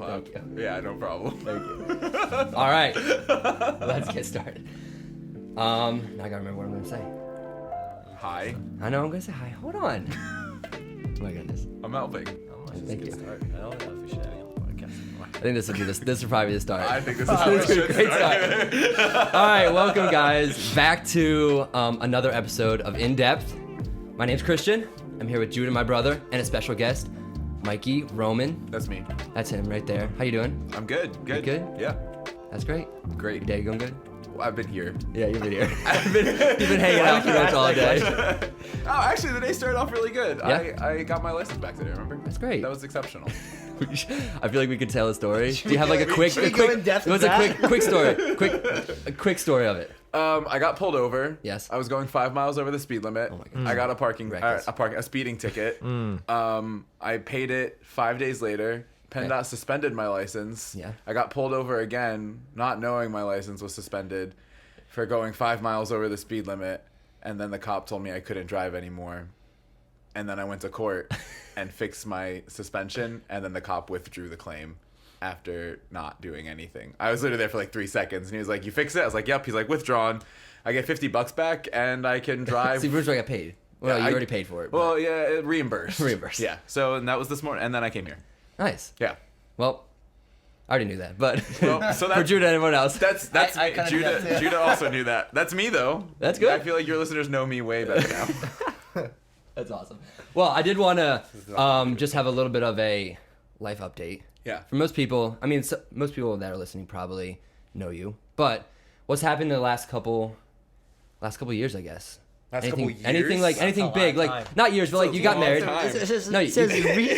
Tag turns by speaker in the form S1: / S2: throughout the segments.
S1: clap.
S2: Thank you.
S1: Yeah, no problem.
S2: Thank you. All right, let's get started. Now I gotta remember what I'm gonna say.
S1: Hi.
S2: I know I'm gonna say hi. Hold on. Oh my goodness.
S1: I'm helping.
S2: Thank you.
S3: Start. I don't know if we should have you on the podcast anymore.
S2: I think this would be this would probably be the start.
S1: I think this is how it
S2: This is a
S1: should
S2: great
S1: start.
S2: All right, welcome guys back to another episode of InDepth. My name's Christian. I'm here with Judah, my brother, and a special guest, Mikey Roman.
S1: That's me.
S2: That's him right there. How you doing?
S1: I'm good. Good.
S2: good?
S1: Yeah.
S2: That's great.
S1: Great.
S2: Your day going good?
S1: Well, I've been here.
S2: Yeah, you've been here. You've been hanging out pretty much all day.
S1: Oh, actually, the day started off really good.
S2: Yeah?
S1: I got my license back today, remember?
S2: That's great.
S1: That was exceptional.
S2: I feel like we could tell a story. Do you have like a quick?
S3: Should we go in depth
S2: What's
S3: with
S2: a
S3: that?
S2: quick story? A quick story of it.
S1: I got pulled over.
S2: Yes.
S1: I was going 5 miles over the speed limit.
S2: Oh my goodness.
S1: I got a
S2: Reckless.
S1: a speeding ticket. I paid it 5 days later. PennDOT suspended my license.
S2: Yeah.
S1: I got pulled over again, not knowing my license was suspended, for going 5 miles over the speed limit. And then the cop told me I couldn't drive anymore. And then I went to court and fixed my suspension. And then the cop withdrew the claim after not doing anything. I was literally there for like 3 seconds. And he was like, "You fixed it?" I was like, "Yep." He's like, "Withdrawn. I get $50 back and I can drive."
S2: See, first I got paid. Well,
S1: Yeah,
S2: you
S1: I-
S2: already paid for it. but-
S1: Well, yeah, it reimbursed.
S2: Reimbursed.
S1: Yeah. So and that was this morning. And then I came here.
S2: Nice.
S1: Yeah.
S2: Well, I already knew that, but
S1: Well, so
S2: for
S1: that's-
S2: Judah and everyone else.
S1: That's
S3: I
S1: me.
S3: kinda knew that
S1: Judah.
S3: too.
S1: Judah also knew that. That's me though.
S2: That's good.
S1: I feel like your listeners know me way better now.
S2: That's awesome. Well, I did want to just have a little bit of a life update.
S1: Yeah.
S2: For most people, I mean, most people that are listening probably know you, but what's happened in the last couple years, I guess.
S1: Last
S2: anything,
S1: couple years?
S2: anything like anything
S3: That's a
S2: big,
S3: long
S2: like
S3: time.
S2: not years, but
S1: That's
S2: like
S1: a
S2: you got
S1: long
S2: married.
S1: time.
S2: No,
S3: It says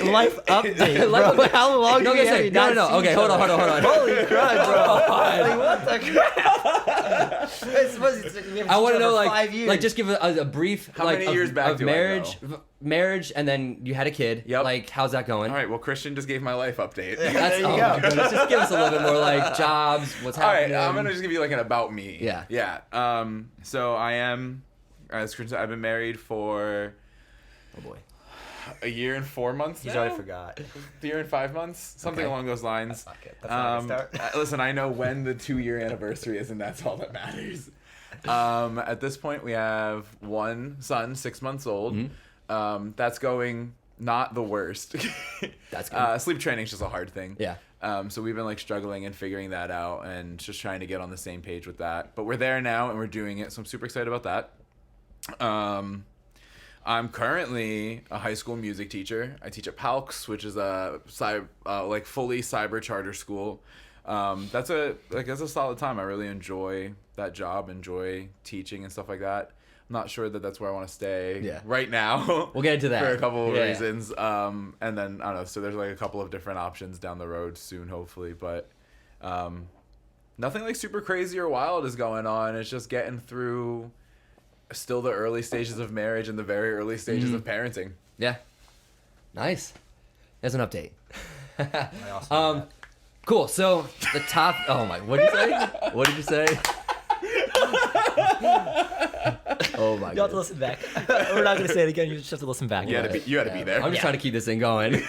S3: life update,
S2: Life
S3: bro.
S2: update.
S3: How long
S2: No,
S3: do you
S2: okay,
S3: have
S2: no,
S3: not
S2: no,
S3: seen
S2: okay,
S3: each
S2: hold on.
S3: other? Holy crap, bro. Like, what the crap? It's supposed to, we haven't
S2: I
S3: seen
S2: want to
S3: each
S2: know,
S3: other for
S2: like,
S3: 5 years.
S2: like just give a brief,
S1: How
S2: like,
S1: many years back
S2: of
S1: do I
S2: marriage, and then you had a kid.
S1: Yep.
S2: Like, how's that going?
S1: All right. Well, Christian just gave my life update.
S2: That's,
S3: There you
S2: oh
S3: go.
S2: my goodness. Just give us a little bit more, like, jobs, what's
S1: All right.
S2: happening.
S1: I'm gonna just give you like an about me.
S2: Yeah.
S1: Yeah. So I am, as Christian said, I've been married for
S2: Oh boy.
S1: a year and 4 months.
S3: He's
S1: now?
S3: already forgot.
S1: A year and 5 months, something
S2: Okay.
S1: along those lines.
S3: Fuck it. That's not a good start.
S1: Listen, I know when the 2-year anniversary is, and that's all that matters. At this point, we have one son, 6 months old.
S2: Mm-hmm.
S1: That's going not the worst.
S2: That's good.
S1: Sleep training's just a hard thing.
S2: Yeah.
S1: So we've been like struggling and figuring that out, and just trying to get on the same page with that. But we're there now, and we're doing it, so I'm super excited about that. I'm currently a high school music teacher. I teach at PALCS, which is a like fully cyber charter school. That's a solid time. I really enjoy that job, enjoy teaching and stuff like that. I'm not sure that that's where I want to stay right now.
S2: We'll get into that.
S1: for a couple of
S2: Yeah.
S1: reasons. And then I don't know. So there's like a couple of different options down the road soon, hopefully. But nothing like super crazy or wild is going on. It's just getting through still the early stages of marriage and the very early stages of parenting.
S2: Yeah. Nice. There's an update.
S3: I also knew that.
S2: Cool. So the top. Oh my. What did you say? What did you say? Oh my.
S3: You have to listen back. We're not going to say it again. You just have to listen back.
S1: You had to be there.
S2: I'm just trying to keep this thing going.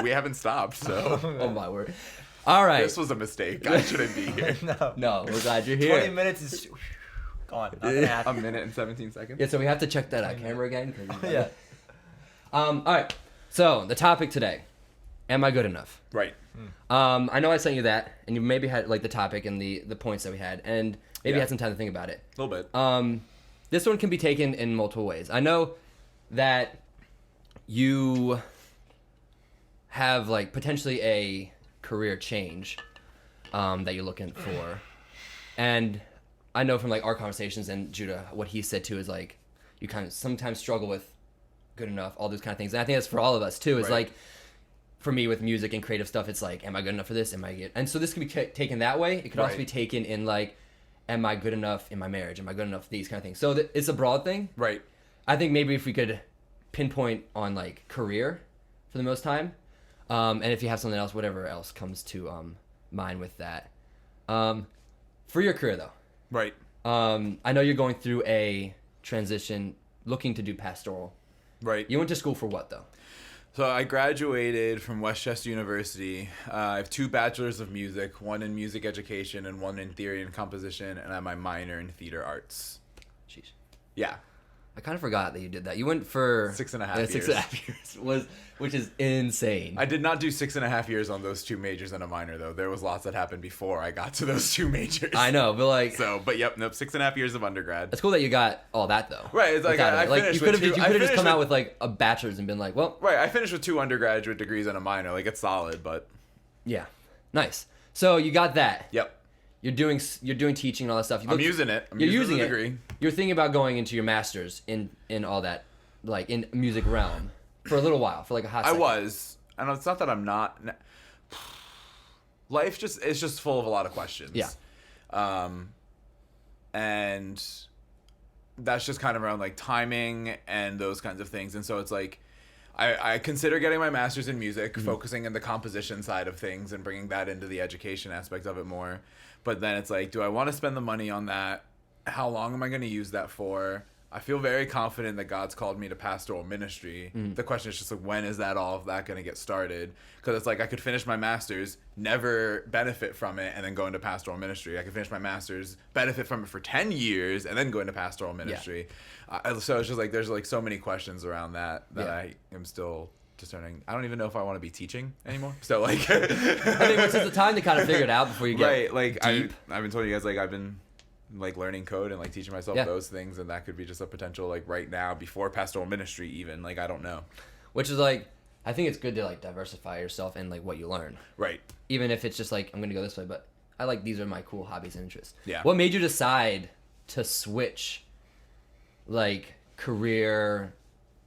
S1: We haven't stopped, so
S2: Oh my word. All right.
S1: this was a mistake. I shouldn't be here.
S3: No.
S2: No, we're glad you're
S3: 20
S2: here.
S3: minutes is gone. Not gonna
S1: A
S3: happen.
S1: minute and 17 seconds.
S2: Yeah, so we have to check that camera again.
S3: Yeah.
S2: All right. So the topic today: am I good enough?
S1: Right.
S2: I know I sent you that, and you maybe had like the topic and the points that we had, and maybe
S1: Yeah.
S2: had some time to think about it.
S1: A little bit.
S2: This one can be taken in multiple ways. I know that you have like potentially a career change that you're looking for, and I know from like our conversations and Judah, what he said too is like you kind of sometimes struggle with good enough, all those kind of things, and I think that's for all of us too. Is
S1: Right.
S2: like for me with music and creative stuff, it's like, am I good enough for this? Am I good? And so this can be taken that way. It could also
S1: Right.
S2: be taken in like, am I good enough in my marriage? Am I good enough for these kind of things? So it's a broad thing.
S1: Right.
S2: I think maybe if we could pinpoint on like career for the most time, and if you have something else, whatever else comes to mind with that. For your career though,
S1: Right.
S2: I know you're going through a transition, looking to do pastoral.
S1: Right.
S2: You went to school for what though?
S1: So I graduated from Westchester University. I have 2 bachelors of music, one in music education and one in theory and composition, and I have my minor in theater arts.
S2: Jeez.
S1: Yeah.
S2: I kind of forgot that you did that. You went for
S1: 6.5 years.
S2: 6.5 years which is insane.
S1: I did not do 6.5 years on those 2 majors and a minor, though. There was lots that happened before I got to those 2 majors.
S2: I know, but like,
S1: But yep, nope, 6.5 years of undergrad.
S2: it's cool that you got all that though.
S1: Right, it's like I finished with 2.
S2: You could have just come out with like a bachelor's and been like, well,
S1: Right, I finished with 2 undergraduate degrees and a minor. Like, it's solid, but
S2: yeah, nice. So you got that.
S1: yep,
S2: You're doing teaching and all that stuff.
S1: I'm using it. I'm
S2: You're
S1: using
S2: using
S1: the
S2: it.
S1: degree.
S2: You're thinking about going into your master's in all that, like in music realm, for a little while, for like a hot
S1: I
S2: second.
S1: was. And it's not that I'm not. Life is just full of a lot of questions.
S2: Yeah.
S1: And that's just kind of around like timing and those kinds of things. And so it's like, I consider getting my master's in music, focusing in the composition side of things and bringing that into the education aspect of it more. But then it's like, do I want to spend the money on that? How long am I going to use that for? I feel very confident that God's called me to pastoral ministry. The question is just like, when is that all of that going to get started? Because it's like I could finish my master's, never benefit from it, and then go into pastoral ministry. I could finish my master's, benefit from it for 10 years, and then go into pastoral ministry. So it's just like there's like so many questions around that I am still discerning. I don't even know if I want to be teaching anymore. So like,
S2: I think it's just the time to kind of figure it out before you get
S1: right. Like
S2: deep.
S1: I've been telling you guys, like I've been like learning code and like teaching myself those things, and that could be just a potential like right now before pastoral ministry even. Like I don't know.
S2: Which is like, I think it's good to like diversify yourself in like what you learn.
S1: Right.
S2: Even if it's just like, I'm gonna go this way, but I like, these are my cool hobbies and interests.
S1: Yeah.
S2: What made you decide to switch like career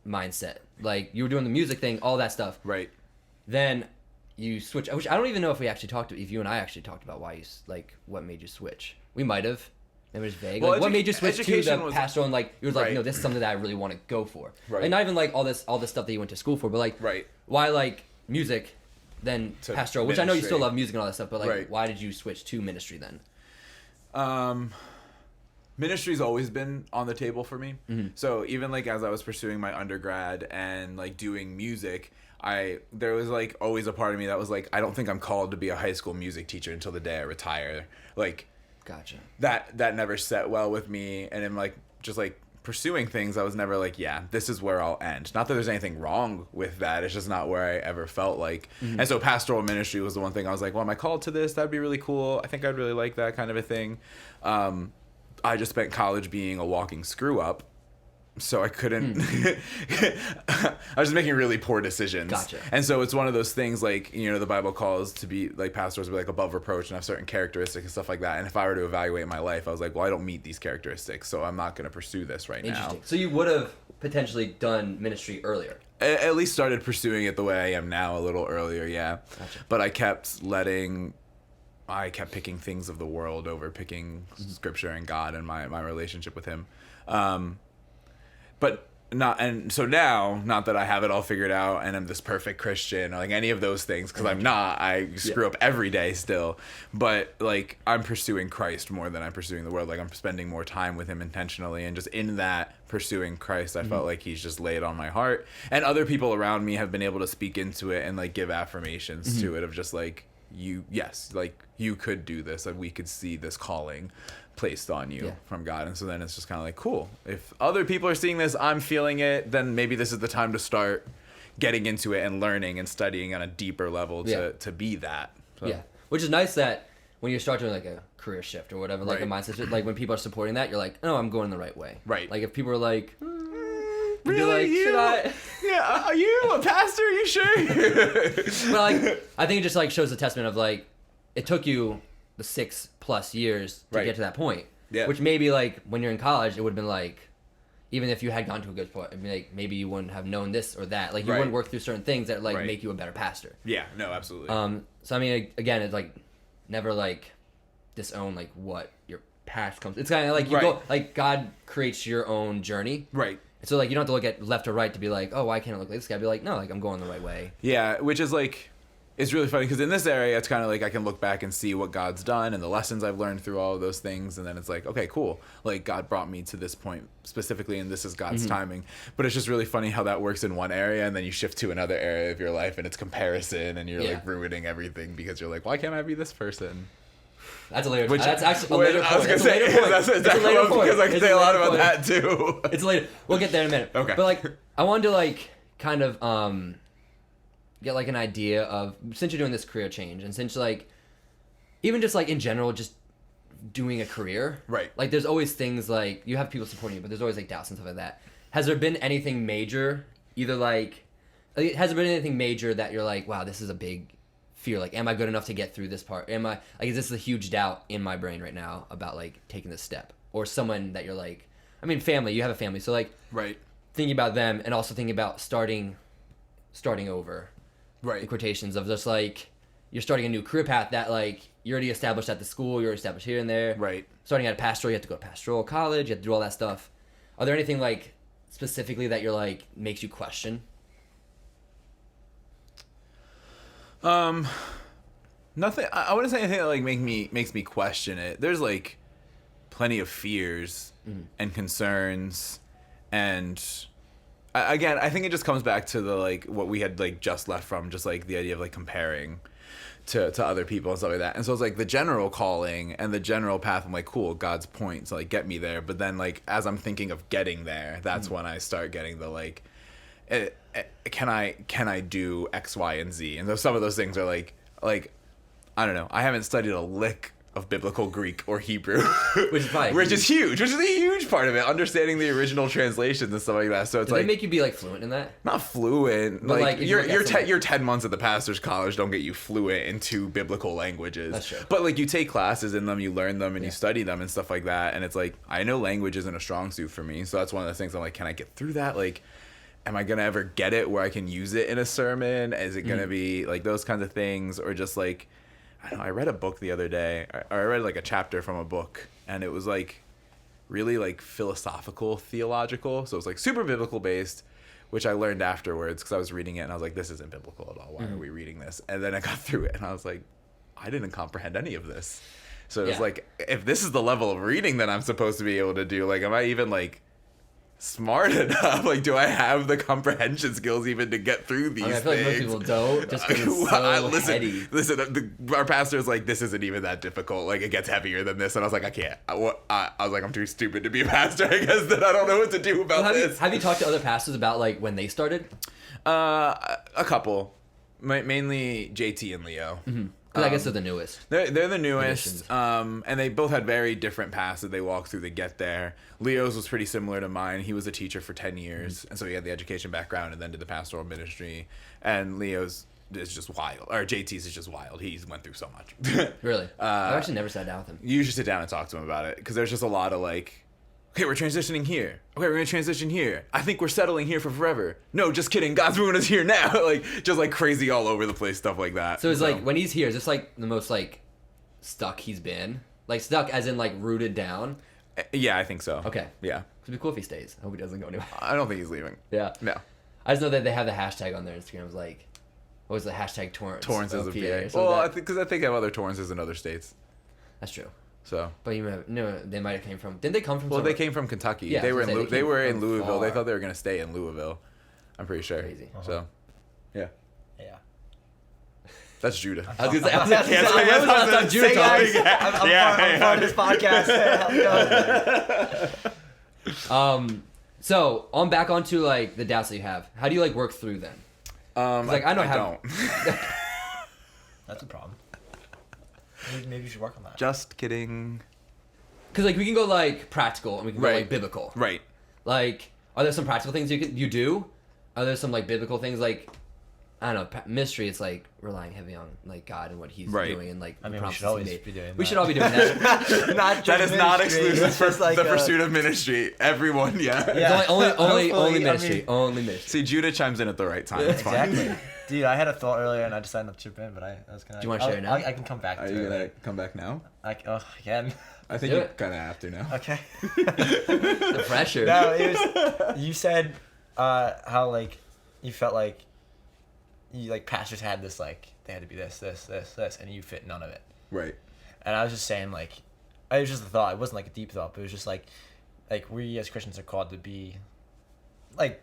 S2: mindset? Like you were doing the music thing, all that stuff.
S1: Right.
S2: Then you switch, which I don't even know if we actually talked, if you and I actually talked about why you, like, what made you switch. We might have. It was vague.
S1: Well,
S2: like, what made you switch to the
S1: was,
S2: pastoral and like, you was like,
S1: right.
S2: no, this is something that I really want to go for.
S1: Right.
S2: Like, not even like all this stuff that you went to school for, but like,
S1: right.
S2: why like music, then
S1: to
S2: pastoral, which I know you still
S1: ministry.
S2: love music and all that stuff, but like,
S1: Right.
S2: why did you switch to ministry then?
S1: Ministry's always been on the table for me.
S2: Mm-hmm.
S1: So even like as I was pursuing my undergrad and like doing music, there was like always a part of me that was like, I don't think I'm called to be a high school music teacher until the day I retire. Like,
S2: Gotcha.
S1: that never set well with me. And in like just like pursuing things, I was never like, yeah, this is where I'll end. Not that there's anything wrong with that, it's just not where I ever felt like. And so pastoral ministry was the one thing I was like, well, am I called to this? That'd be really cool. I think I'd really like that kind of a thing. I just spent college being a walking screw up, so I couldn't. I was just making really poor decisions.
S2: Gotcha.
S1: And so it's one of those things, like, you know, the Bible calls to be like pastors be like above reproach and have certain characteristics and stuff like that. And if I were to evaluate my life, I was like, well, I don't meet these characteristics, so I'm not going to pursue this right now.
S2: Interesting. So you would have potentially done ministry earlier.
S1: At least started pursuing it the way I am now a little earlier, yeah.
S2: Gotcha.
S1: But I kept picking things of the world over picking scripture and God and my relationship with him. So now, not that I have it all figured out and I'm this perfect Christian or like any of those things, because I'm not. I screw up every day still. But like I'm pursuing Christ more than I'm pursuing the world. Like I'm spending more time with him intentionally, and just in that pursuing Christ, I felt like he's just laid on my heart. And other people around me have been able to speak into it and like give affirmations to it of just like, you could do this, and we could see this calling placed on you from God. And so then it's just kind of like, cool, if other people are seeing this, I'm feeling it, then maybe this is the time to start getting into it and learning and studying on a deeper level to be that. So.
S2: Yeah, which is nice that when you start doing like a career shift or whatever, like a mindset, like when people are supporting that, you're like, oh, I'm going the right way.
S1: Right.
S2: Like if people are like,
S1: Really?
S2: you're like, should I?
S1: Yeah, are you a pastor? Are you sure?
S2: Well, like, I think it just like shows the testament of like, it took you the 6+ years to get to that point.
S1: Yeah.
S2: Which maybe like when you're in college, it would have been like, even if you had gone to a good point, I mean, like maybe you wouldn't have known this or that. Like you wouldn't work through certain things that like make you a better pastor.
S1: Yeah. No, absolutely.
S2: So I mean, again, it's like never like disown like what your past comes. It's kind of like you go like God creates your own journey.
S1: Right.
S2: So like you don't have to look at left or right to be like, oh, why can't I look like this guy? Be like, no, like I'm going the right way.
S1: Yeah, which is like, it's really funny because in this area, it's kind of like I can look back and see what God's done and the lessons I've learned through all of those things. And then it's like, okay, cool. Like God brought me to this point specifically, and this is God's timing. But it's just really funny how that works in one area, and then you shift to another area of your life, and it's comparison, and you're like ruining everything because you're like, why can't I be this person?
S2: That's a later. That's actually a later point.
S1: I was gonna say that's exactly because I can say a lot about that too.
S2: It's later. We'll get there in a minute.
S1: Okay.
S2: But like, I wanted to like kind of get like an idea of, since you're doing this career change, and since like even just like in general, just doing a career.
S1: Right.
S2: Like there's always things like you have people supporting you, but there's always like doubts and stuff like that. Has there been anything major? Either like, has there been anything major that you're like, wow, this is a big fear, like, am I good enough to get through this part? Am I, like, is this a huge doubt in my brain right now about like taking this step? Or someone that you're like, I mean, family, you have a family, so like,
S1: right,
S2: thinking about them and also thinking about starting over,
S1: right,
S2: in quotations, of just like you're starting a new career path that like you're already established at the school, you're established here and there,
S1: right,
S2: starting at a pastoral, you have to go to pastoral college, you have to do all that stuff. Are there anything like specifically that you're like makes you question?
S1: Nothing. I wouldn't say anything that like makes me question it. There's like plenty of fears and concerns, and again, I think it just comes back to the like what we had like just left from, just like the idea of like comparing to other people and stuff like that. And so it's like the general calling and the general path. I'm like, cool, God's point, so like get me there. But then like as I'm thinking of getting there, that's when I start getting the like, can I do X, Y, and Z? And some of those things are like I don't know. I haven't studied a lick of biblical Greek or Hebrew, which is huge. Which is a huge part of it. Understanding the original translations and stuff like that. So it's
S2: Do
S1: like,
S2: they make you be like fluent in that?
S1: not fluent.
S2: But,
S1: like
S2: like,
S1: your 10 months at the pastor's college don't get you fluent into biblical languages.
S2: That's true.
S1: But like you take classes in them, you learn them, and you study them and stuff like that. And it's like, I know language isn't a strong suit for me. So that's one of the things I'm like, can I get through that? Like, am I gonna ever get it where I can use it in a sermon? Is it gonna be like those kinds of things, or just like, I don't know, I read a book the other day. I read like a chapter from a book, and it was like really like philosophical, theological. So it was like super biblical based, which I learned afterwards because I was reading it and I was like, this isn't biblical at all. Why are we reading this? And then I got through it and I was like, I didn't comprehend any of this. So it was like, if this is the level of reading that I'm supposed to be able to do, like, am I even like smart enough? Like, do I have the comprehension skills even to get through these things?
S2: I feel like most people don't, just because it's so heady.
S1: Listen, our pastor is like, this isn't even that difficult. Like, it gets heavier than this. And I was like, I can't. I was like, I'm too stupid to be a pastor, I guess, that I don't know what to do about this.
S2: Have you talked to other pastors about, like, when they started?
S1: A couple. Mainly JT and Leo.
S2: Mm-hmm. Because I guess they're the newest.
S1: They're the newest, and they both had very different paths that they walked through to get there. Leo's was pretty similar to mine. He was a teacher for 10 years, and so he had the education background and then did the pastoral ministry. And Leo's is just wild, or JT's is just wild. He's went through so much.
S2: Really? I've actually never sat down with him.
S1: You should sit down and talk to him about it, because there's just a lot of like, okay, we're transitioning here. Okay, we're going to transition here. I think we're settling here for forever. No, just kidding. God's moving us here now. Like, just like crazy all over the place stuff like that.
S2: So it's like, when he's here, is this like the most like stuck he's been? Like stuck as in like rooted down?
S1: Yeah, I think so.
S2: Okay.
S1: Yeah.
S2: It'd be cool if he stays. I hope he doesn't go anywhere.
S1: I don't think he's leaving.
S2: Yeah.
S1: No.
S2: I just know that they have the hashtag on their Instagram. It was like, what was the hashtag Torrance?
S1: Torrances of
S2: PA.
S1: PA. Well, I think because I think they have other Torrances in other states.
S2: That's true.
S1: So,
S2: but you have, no, they might have came from. Didn't they come from?
S1: Well,
S2: somewhere?
S1: they came from Kentucky.
S2: Yeah,
S1: they were in Louisville.
S2: far.
S1: They thought they were gonna stay in Louisville. I'm pretty sure.
S2: Crazy.
S1: So, yeah.
S3: Yeah.
S1: That's Judah.
S2: I was gonna say, when was the last time Judah talked?
S3: I'm part of this podcast. How's it going?
S2: So on back onto like the doubts that you have. How do you like work through them? Like I don't.
S3: That's a problem. Maybe you should work on that.
S1: Just kidding.
S2: Because like we can go like practical and we can go
S1: Right.
S2: like biblical.
S1: Right.
S2: Like, are there some practical things you do? Are there some like biblical things like, I don't know, mystery? It's like relying heavy on like God and what He's
S1: Right.
S2: doing and like
S3: I
S2: the
S3: mean, we
S2: promises
S3: should always
S2: He made.
S3: be doing that.
S2: We should all be doing that.
S3: Not just
S1: That is not
S3: ministry.
S1: exclusive
S3: It's
S1: for
S3: just like
S1: the pursuit of ministry. Everyone, yeah.
S3: Yeah.
S2: It's only
S3: Hopefully,
S2: ministry.
S3: I mean-
S2: only ministry.
S1: See, Judah chimes in at the right time. It's fine.
S3: Exactly. Dude, I had a thought earlier and I decided not to chip in, but I was gonna.
S2: Do you wanna share it now?
S3: I can come back to
S1: Are
S3: it.
S1: you gonna come back now?
S3: Again.
S1: I think
S2: Do
S1: you
S2: it.
S1: kind of have to now.
S3: Okay.
S2: The pressure.
S3: No, it was. You said how like you felt like like pastors had this like they had to be this, and you fit none of it.
S1: Right.
S3: And I was just saying like, it was just a thought. It wasn't like a deep thought, but it was just like we as Christians are called to be, like,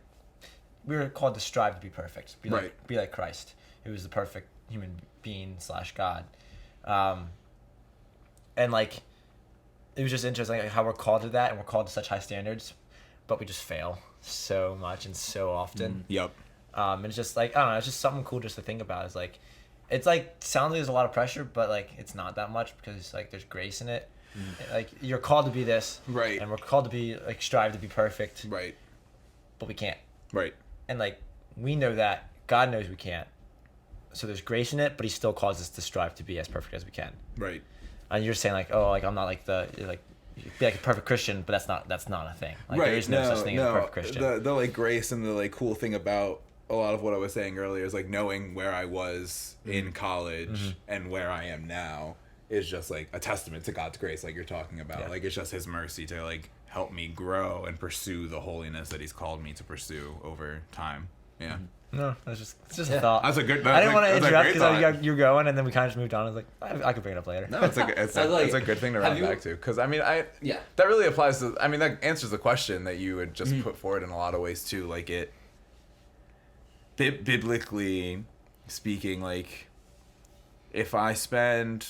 S3: we were called to strive to be perfect, be like Christ, who was the perfect human being / God, and like, it was just interesting like, how we're called to that, and we're called to such high standards, but we just fail so much and so often.
S1: Yep.
S3: And it's just like, I don't know, it's just something cool just to think about. It's like, sounds like there's a lot of pressure, but like it's not that much because like there's grace in it. Like you're called to be this,
S1: right?
S3: And we're called to be like strive to be perfect,
S1: right?
S3: But we can't,
S1: right?
S3: And like we know that God knows we can't, so there's grace in it, but He still calls us to strive to be as perfect as we can,
S1: right?
S3: And you're saying like, oh, like I'm not like be like a perfect Christian, but that's not a thing. Like there is no such thing as a perfect Christian.
S1: The like grace and the like cool thing about a lot of what I was saying earlier is like knowing where I was in college and where I am now is just like a testament to God's grace, like you're talking about. Like it's just His mercy to like help me grow and pursue the holiness that He's called me to pursue over time. Yeah.
S3: No, it's just a thought.
S1: That's a good.
S3: I didn't want to interrupt because you're going, and then we kind of just moved on. I was like, I could bring it up later.
S1: No, it's a good thing to run back to, because I mean, that really applies to. I mean, that answers the question that you would just put forward in a lot of ways too. Like it, biblically speaking, like if I spend.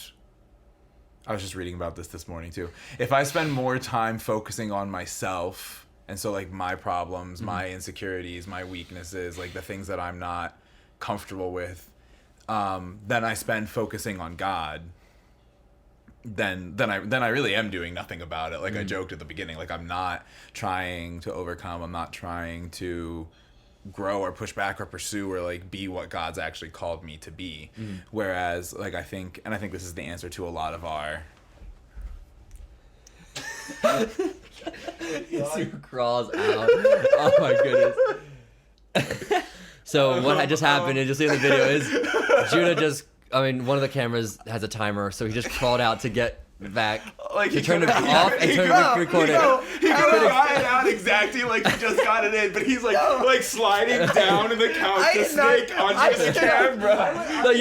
S1: I was just reading about this morning too. If I spend more time focusing on myself, and so like my problems, my insecurities, my weaknesses, like the things that I'm not comfortable with, then I spend focusing on God, then I really am doing nothing about it. Like I joked at the beginning, like I'm not trying to overcome, I'm not trying to grow or push back or pursue or like be what God's actually called me to be. Whereas like I think this is the answer to a lot of our
S2: He crawls out. Oh my goodness. So what had just happened, and you'll see in the video, is Judah one of the cameras has a timer, so he just crawled out to get back.
S1: Like
S2: he turned it off and turned it recorded.
S1: He could have got it out exactly like he just got it in, but he's like sliding down in the couch to snake onto the camera.
S2: No,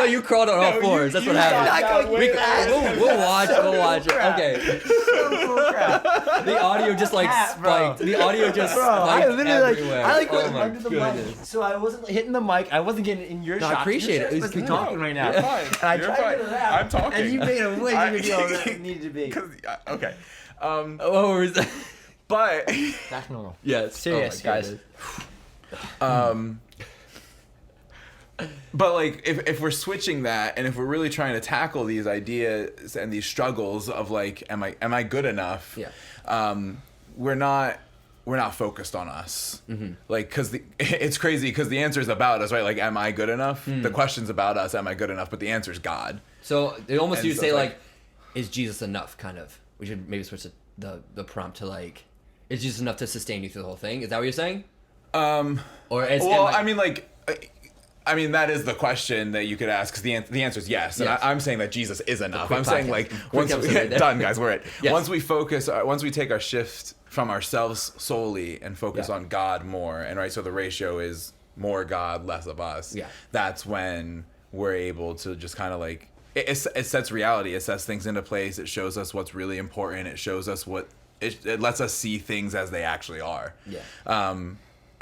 S2: you crawled on all fours. That's what happened. We'll watch it. Okay. The audio just spiked. The audio just spiked everywhere.
S3: Oh my under the mic, so I wasn't hitting the mic. I wasn't getting in your shot.
S2: I appreciate it.
S3: You're supposed to be talking right now.
S1: You're fine.
S3: And I tried to get it out.
S1: I'm talking.
S3: And you made a way bigger deal than it needed to be.
S1: Okay.
S2: What was that?
S1: But
S3: that's normal.
S2: Yeah, it's
S3: serious, guys.
S1: But like if we're switching that, and if we're really trying to tackle these ideas and these struggles of like, am I good enough?
S2: Yeah.
S1: We're not focused on us. Like, because it's crazy because the answer is about us, right? Like, am I good enough? The question's about us, am I good enough? But the answer is God.
S2: So they almost do say like, is Jesus enough? Kind of. We should maybe switch the prompt to like, is Jesus enough to sustain you through the whole thing? Is that what you're saying? Or is
S1: I mean, that is the question that you could ask, because the answer is yes. And I'm saying that Jesus is enough. I'm saying like once done, guys, we're it. Yes. Once we take our shift from ourselves solely and focus on God more, and right, so the ratio is more God, less of us.
S2: Yeah.
S1: That's when we're able to just kind of like it sets reality. It sets things into place. It shows us what's really important. It shows us it lets us see things as they actually are.
S2: Yeah.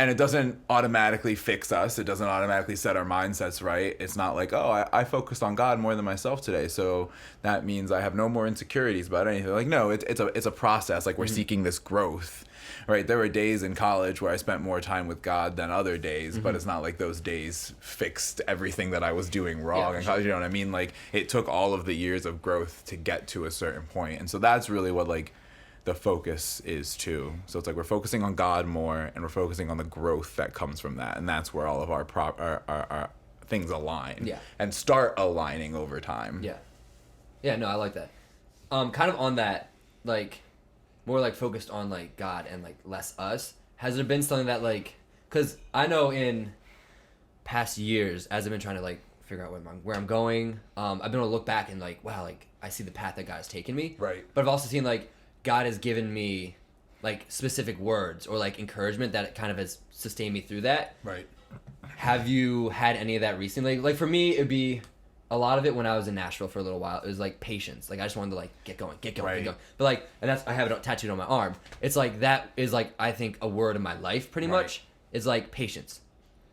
S1: And it doesn't automatically fix us. It doesn't automatically set our mindsets right. It's not like, oh, I focused on God more than myself today, so that means I have no more insecurities about anything. Like, no, it's a process. Like, we're seeking this growth, right? There were days in college where I spent more time with God than other days, but it's not like those days fixed everything that I was doing wrong in college. You know what I mean? Like, it took all of the years of growth to get to a certain point. And so that's really what, like, the focus is too. So it's like we're focusing on God more, and we're focusing on the growth that comes from that, and that's where all of our things align, and start aligning over time.
S2: No, I like that. Kind of on that, like more like focused on like God and like less us. Has there been something that like, because I know in past years as I've been trying to like figure out where I'm going, I've been able to look back and like, wow, like I see the path that God has taken me,
S1: right?
S2: But I've also seen like God has given me like specific words or like encouragement that kind of has sustained me through that.
S1: Right.
S2: have you had any of that recently? Like for me, it'd be a lot of it when I was in Nashville for a little while. It was like patience. Like I just wanted to like get going,
S1: Right.
S2: get going. But like, and that's I have it tattooed on my arm. It's like that is like I think a word in my life pretty much is like patience.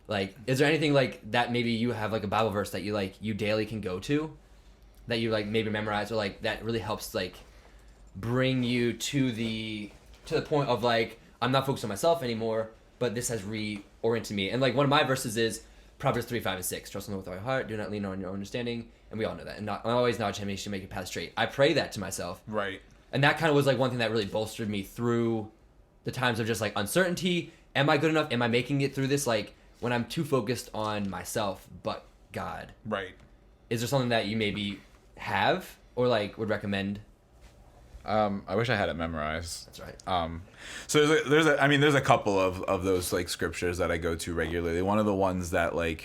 S2: Like, is there anything like that? Maybe you have like a Bible verse that you daily can go to, that you like maybe memorize, or like that really helps like bring you to the point of like I'm not focused on myself anymore, but this has reoriented me. And like one of my verses is Proverbs 3:5-6. Trust in the Lord with all your heart. Do not lean on your own understanding. And we all know that. And not always acknowledge him. He should make your path straight. I pray that to myself.
S1: Right.
S2: And that kind of was like one thing that really bolstered me through the times of just like uncertainty. Am I good enough? Am I making it through this? Like when I'm too focused on myself, but God.
S1: Right.
S2: Is there something that you maybe have or like would recommend?
S1: I wish I had it memorized.
S2: That's right.
S1: So there's a couple of those like scriptures that I go to regularly. One of the ones that I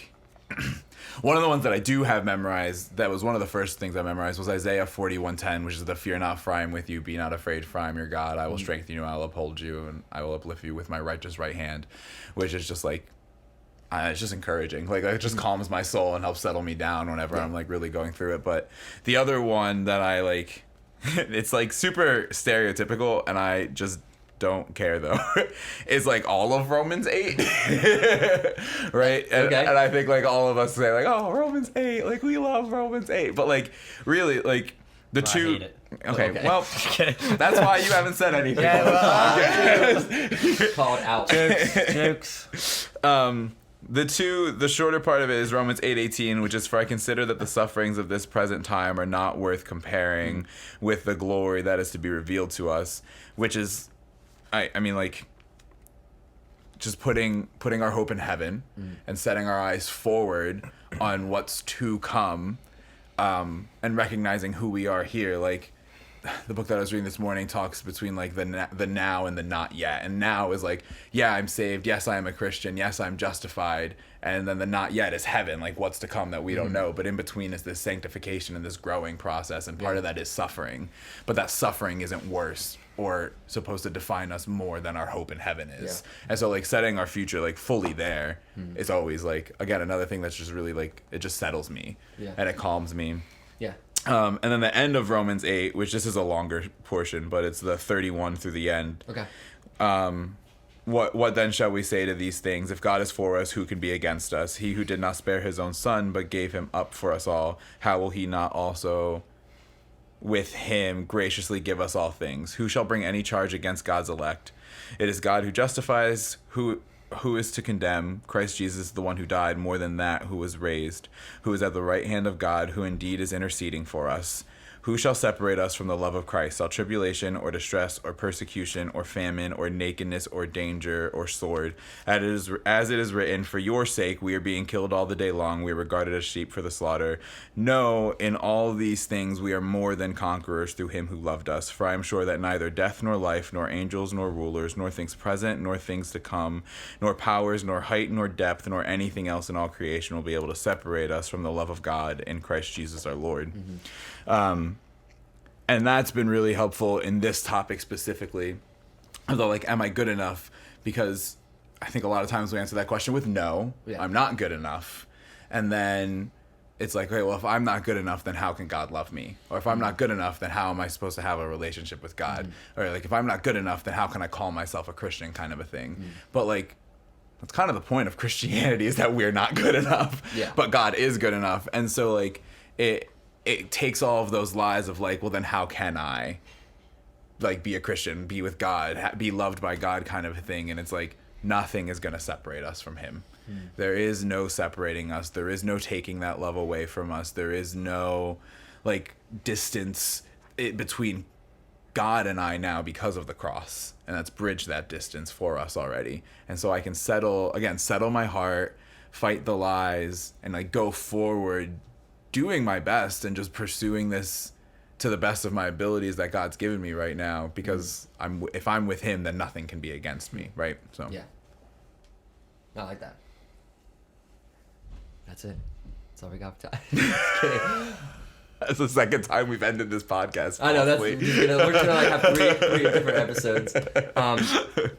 S1: do have memorized, that was one of the first things I memorized, was Isaiah 41:10, which is the fear not, for I am with you, be not afraid, for I am your God. I will strengthen you, I will uphold you, and I will uplift you with my righteous right hand, which is just like, it's just encouraging. Like it just calms my soul and helps settle me down whenever I'm like really going through it. But the other one that I like, it's like super stereotypical, and I just don't care though. It's like all of Romans 8, right? And I think like all of us say like, oh, Romans 8, like we love Romans 8, but like really like the two.
S3: I hate it.
S1: Okay, well, that's why you haven't said anything.
S3: Yeah, well,
S2: Called out.
S3: Jokes.
S1: The shorter part of it is Romans 8:18, which is, for I consider that the sufferings of this present time are not worth comparing with the glory that is to be revealed to us, which is, I mean, like, just putting our hope in heaven and setting our eyes forward on what's to come, and recognizing who we are here. Like, the book that I was reading this morning talks between like the now and the not yet. And now is like, yeah, I'm saved. Yes, I am a Christian. Yes, I'm justified. And then the not yet is heaven, like what's to come that we don't know. But in between is this sanctification and this growing process. And part of that is suffering. But that suffering isn't worse or supposed to define us more than our hope in heaven is. Yeah. And so like setting our future like fully there is always like, again, another thing that's just really like, it just settles me and it calms me.
S2: Yeah.
S1: And then the end of Romans 8, which this is a longer portion, but it's the 31 through the end.
S2: Okay.
S1: What then shall we say to these things? If God is for us, who can be against us? He who did not spare his own son, but gave him up for us all, how will he not also with him graciously give us all things? Who shall bring any charge against God's elect? It is God who justifies. Who is to condemn? Christ Jesus, the one who died, more than that, who was raised, who is at the right hand of God, who indeed is interceding for us. Who shall separate us from the love of Christ? Shall tribulation or distress or persecution or famine or nakedness or danger or sword? As it is written, for your sake we are being killed all the day long. We are regarded as sheep for the slaughter. No, in all these things we are more than conquerors through him who loved us. For I am sure that neither death nor life, nor angels nor rulers, nor things present nor things to come, nor powers, nor height, nor depth, nor anything else in all creation will be able to separate us from the love of God in Christ Jesus our Lord. And that's been really helpful in this topic specifically. Although, like, am I good enough? Because I think a lot of times we answer that question with no, I'm not good enough. And then it's like, okay, well, if I'm not good enough, then how can God love me? Or if I'm not good enough, then how am I supposed to have a relationship with God? Or like, if I'm not good enough, then how can I call myself a Christian, kind of a thing? But like, that's kind of the point of Christianity, is that we're not good enough, but God is good enough. And so like, it takes all of those lies of like, well, then how can I like be a Christian, be with God, be loved by God, kind of a thing. And it's like, nothing is going to separate us from him. There is no separating us. There is no taking that love away from us. There is no like distance between God and I now because of the cross. And that's bridged that distance for us already. And so I can settle my heart, fight the lies, and like go forward doing my best and just pursuing this to the best of my abilities that God's given me right now, because if I'm with him, then nothing can be against me, right? So
S2: yeah, I like that. That's it. That's all we got for time. Just kidding.
S1: That's the second time we've ended this podcast.
S2: I know, we're just gonna like have three different episodes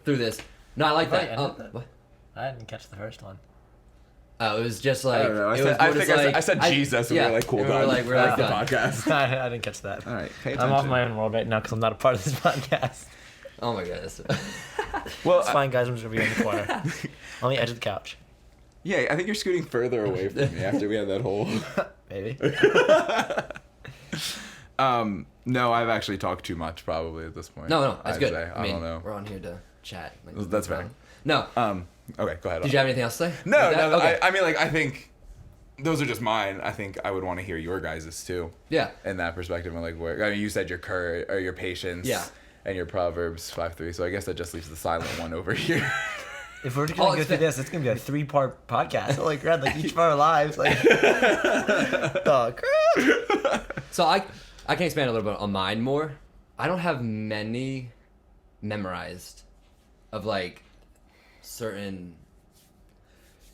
S2: through this. No, I like that. What?
S3: I didn't catch the first one.
S2: Oh, it was just
S1: I
S2: like
S1: don't know.
S2: it was
S1: I said Jesus, and we were like, cool,
S2: and
S1: done.
S2: we're like
S1: the
S2: done.
S1: podcast.
S3: I didn't catch that.
S1: All right, pay
S3: I'm
S1: attention.
S3: off my own world right now because I'm not a part of this podcast.
S2: Oh my goodness.
S1: Well,
S3: It's fine, guys. I'm just gonna be in the corner, on the edge of the couch.
S1: yeah, I think you're scooting further away from me after we had that whole.
S3: Maybe.
S1: No, I've actually talked too much probably at this point.
S2: No, that's
S1: I'd
S2: good.
S1: say.
S2: I mean,
S1: don't know.
S2: we're on here to chat. Like,
S1: That's fair.
S2: No.
S1: Okay, go ahead.
S2: Did you have anything else to say?
S1: No,
S2: Like that?
S1: no.
S2: Okay.
S1: I mean, like, I think those are just mine. I think I would want to hear your guys' too.
S2: Yeah.
S1: In that perspective, and like, where I mean, you said your courage or your patience.
S2: Yeah.
S1: And your Proverbs 5:3. So I guess that just leaves the silent one over here.
S3: If we're gonna go through this, it's gonna be a 3-part podcast. Holy crap! Like each of our lives, like. Oh crap!
S2: So I can expand a little bit on mine more. I don't have many memorized of like certain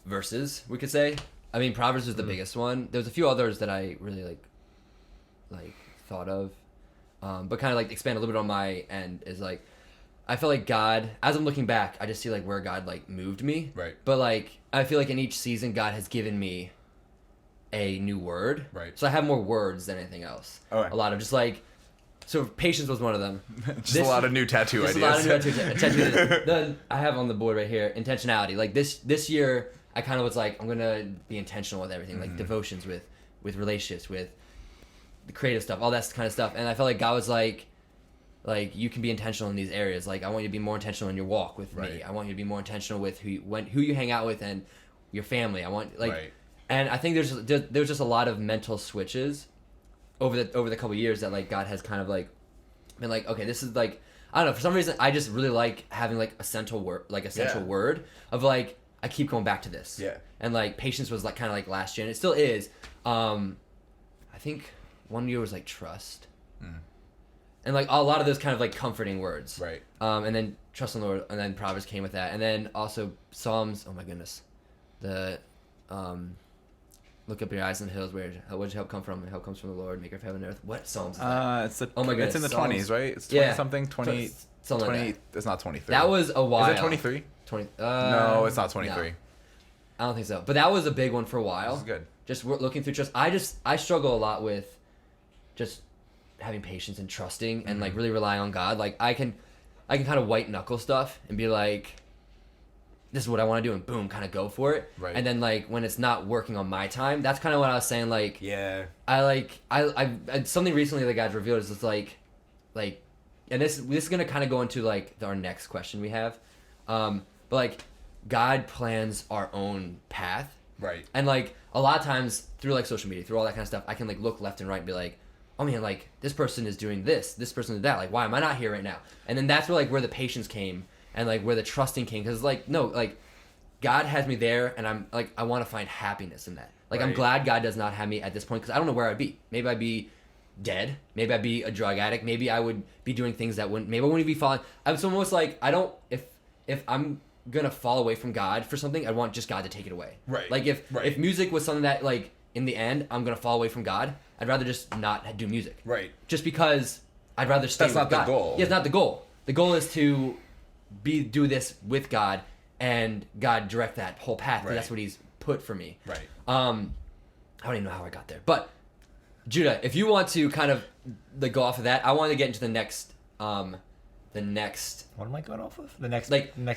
S2: verses, we could say. I mean, Proverbs is the biggest one. There's a few others that I really like thought of, but kind of like expand a little bit on my end is like I feel like God, as I'm looking back, I just see like where God like moved me.
S1: Right.
S2: But like I feel like in each season, God has given me a new word.
S1: Right.
S2: So I have more words than anything else.
S1: Okay.
S2: A lot of just like, so patience was one of them.
S1: Just a lot of new tattoo
S2: Just
S1: ideas.
S2: a lot of new tattoos. Then I have on the board right here intentionality. Like this year, I kind of was like, I'm gonna be intentional with everything, like devotions, with relationships, with the creative stuff, all that kind of stuff. And I felt like God was like you can be intentional in these areas. Like I want you to be more intentional in your walk with me.
S1: Right.
S2: I want you to be more intentional with who you hang out with and your family. I want like,
S1: Right.
S2: and I think there's just a lot of mental switches over the couple of years that like God has kind of like been like, okay, this is like, I don't know, for some reason I just really like having like a central word of like I keep going back to this.
S1: Yeah.
S2: And like patience was like kind of like last year, and it still is. I think one year was like trust. And like a lot of those kind of like comforting words.
S1: Right.
S2: And then trust in the Lord, and then Proverbs came with that, and then also Psalms. Oh my goodness, the look up your eyes in the hills. Where'd your help come from? Help comes from the Lord, maker of heaven and earth. What Psalms is that?
S1: It's the,
S2: Oh my goodness,
S1: it's in the
S2: Psalms.
S1: 20s, right? It's 20
S2: Yeah.
S1: something, 20,
S2: Something like
S1: 20.
S2: that.
S1: It's not 23.
S2: That was a while.
S1: Is it 23?
S2: 20.
S1: No, it's not 23.
S2: No, I don't think so. But that was a big one for a while.
S1: This is good.
S2: Just looking through trust. I struggle a lot with just having patience and trusting and like really rely on God. Like I can kind of white knuckle stuff and be like, this is what I want to do, and boom, kind of go for it.
S1: Right.
S2: And then like when it's not working on my time, that's kind of what I was saying. Like
S1: Yeah.
S2: I something recently that God's revealed is it's like, and this is gonna kind of go into like our next question we have, but like God plans our own path.
S1: Right.
S2: And like a lot of times through like social media, through all that kind of stuff, I can like look left and right and be like, oh man, like this person is doing this person did that. Like why am I not here right now? And then that's where the patience came and like where the trusting came, because like no, like God has me there, and I'm like I want to find happiness in that. Like I'm
S1: Right.
S2: glad God does not have me at this point, because I don't know where I'd be. Maybe I'd be dead. Maybe I'd be a drug addict. Maybe I would be doing things that wouldn't. Maybe I wouldn't be falling. I'm almost like I don't. If I'm gonna fall away from God for something, I want just God to take it away.
S1: Right.
S2: Like if
S1: Right.
S2: music was something that like in the end I'm gonna fall away from God, I'd rather just not do music.
S1: Right.
S2: Just because I'd rather stay
S1: That's
S2: with
S1: not the
S2: God.
S1: goal.
S2: Yeah, it's not the goal. The goal is to do this with God, and God direct that whole path.
S1: Right.
S2: That's what He's put for me.
S1: Right.
S2: I don't even know how I got there, but Judah, if you want to kind of go off of that, I want to get into the next.
S3: What am I going off of? The next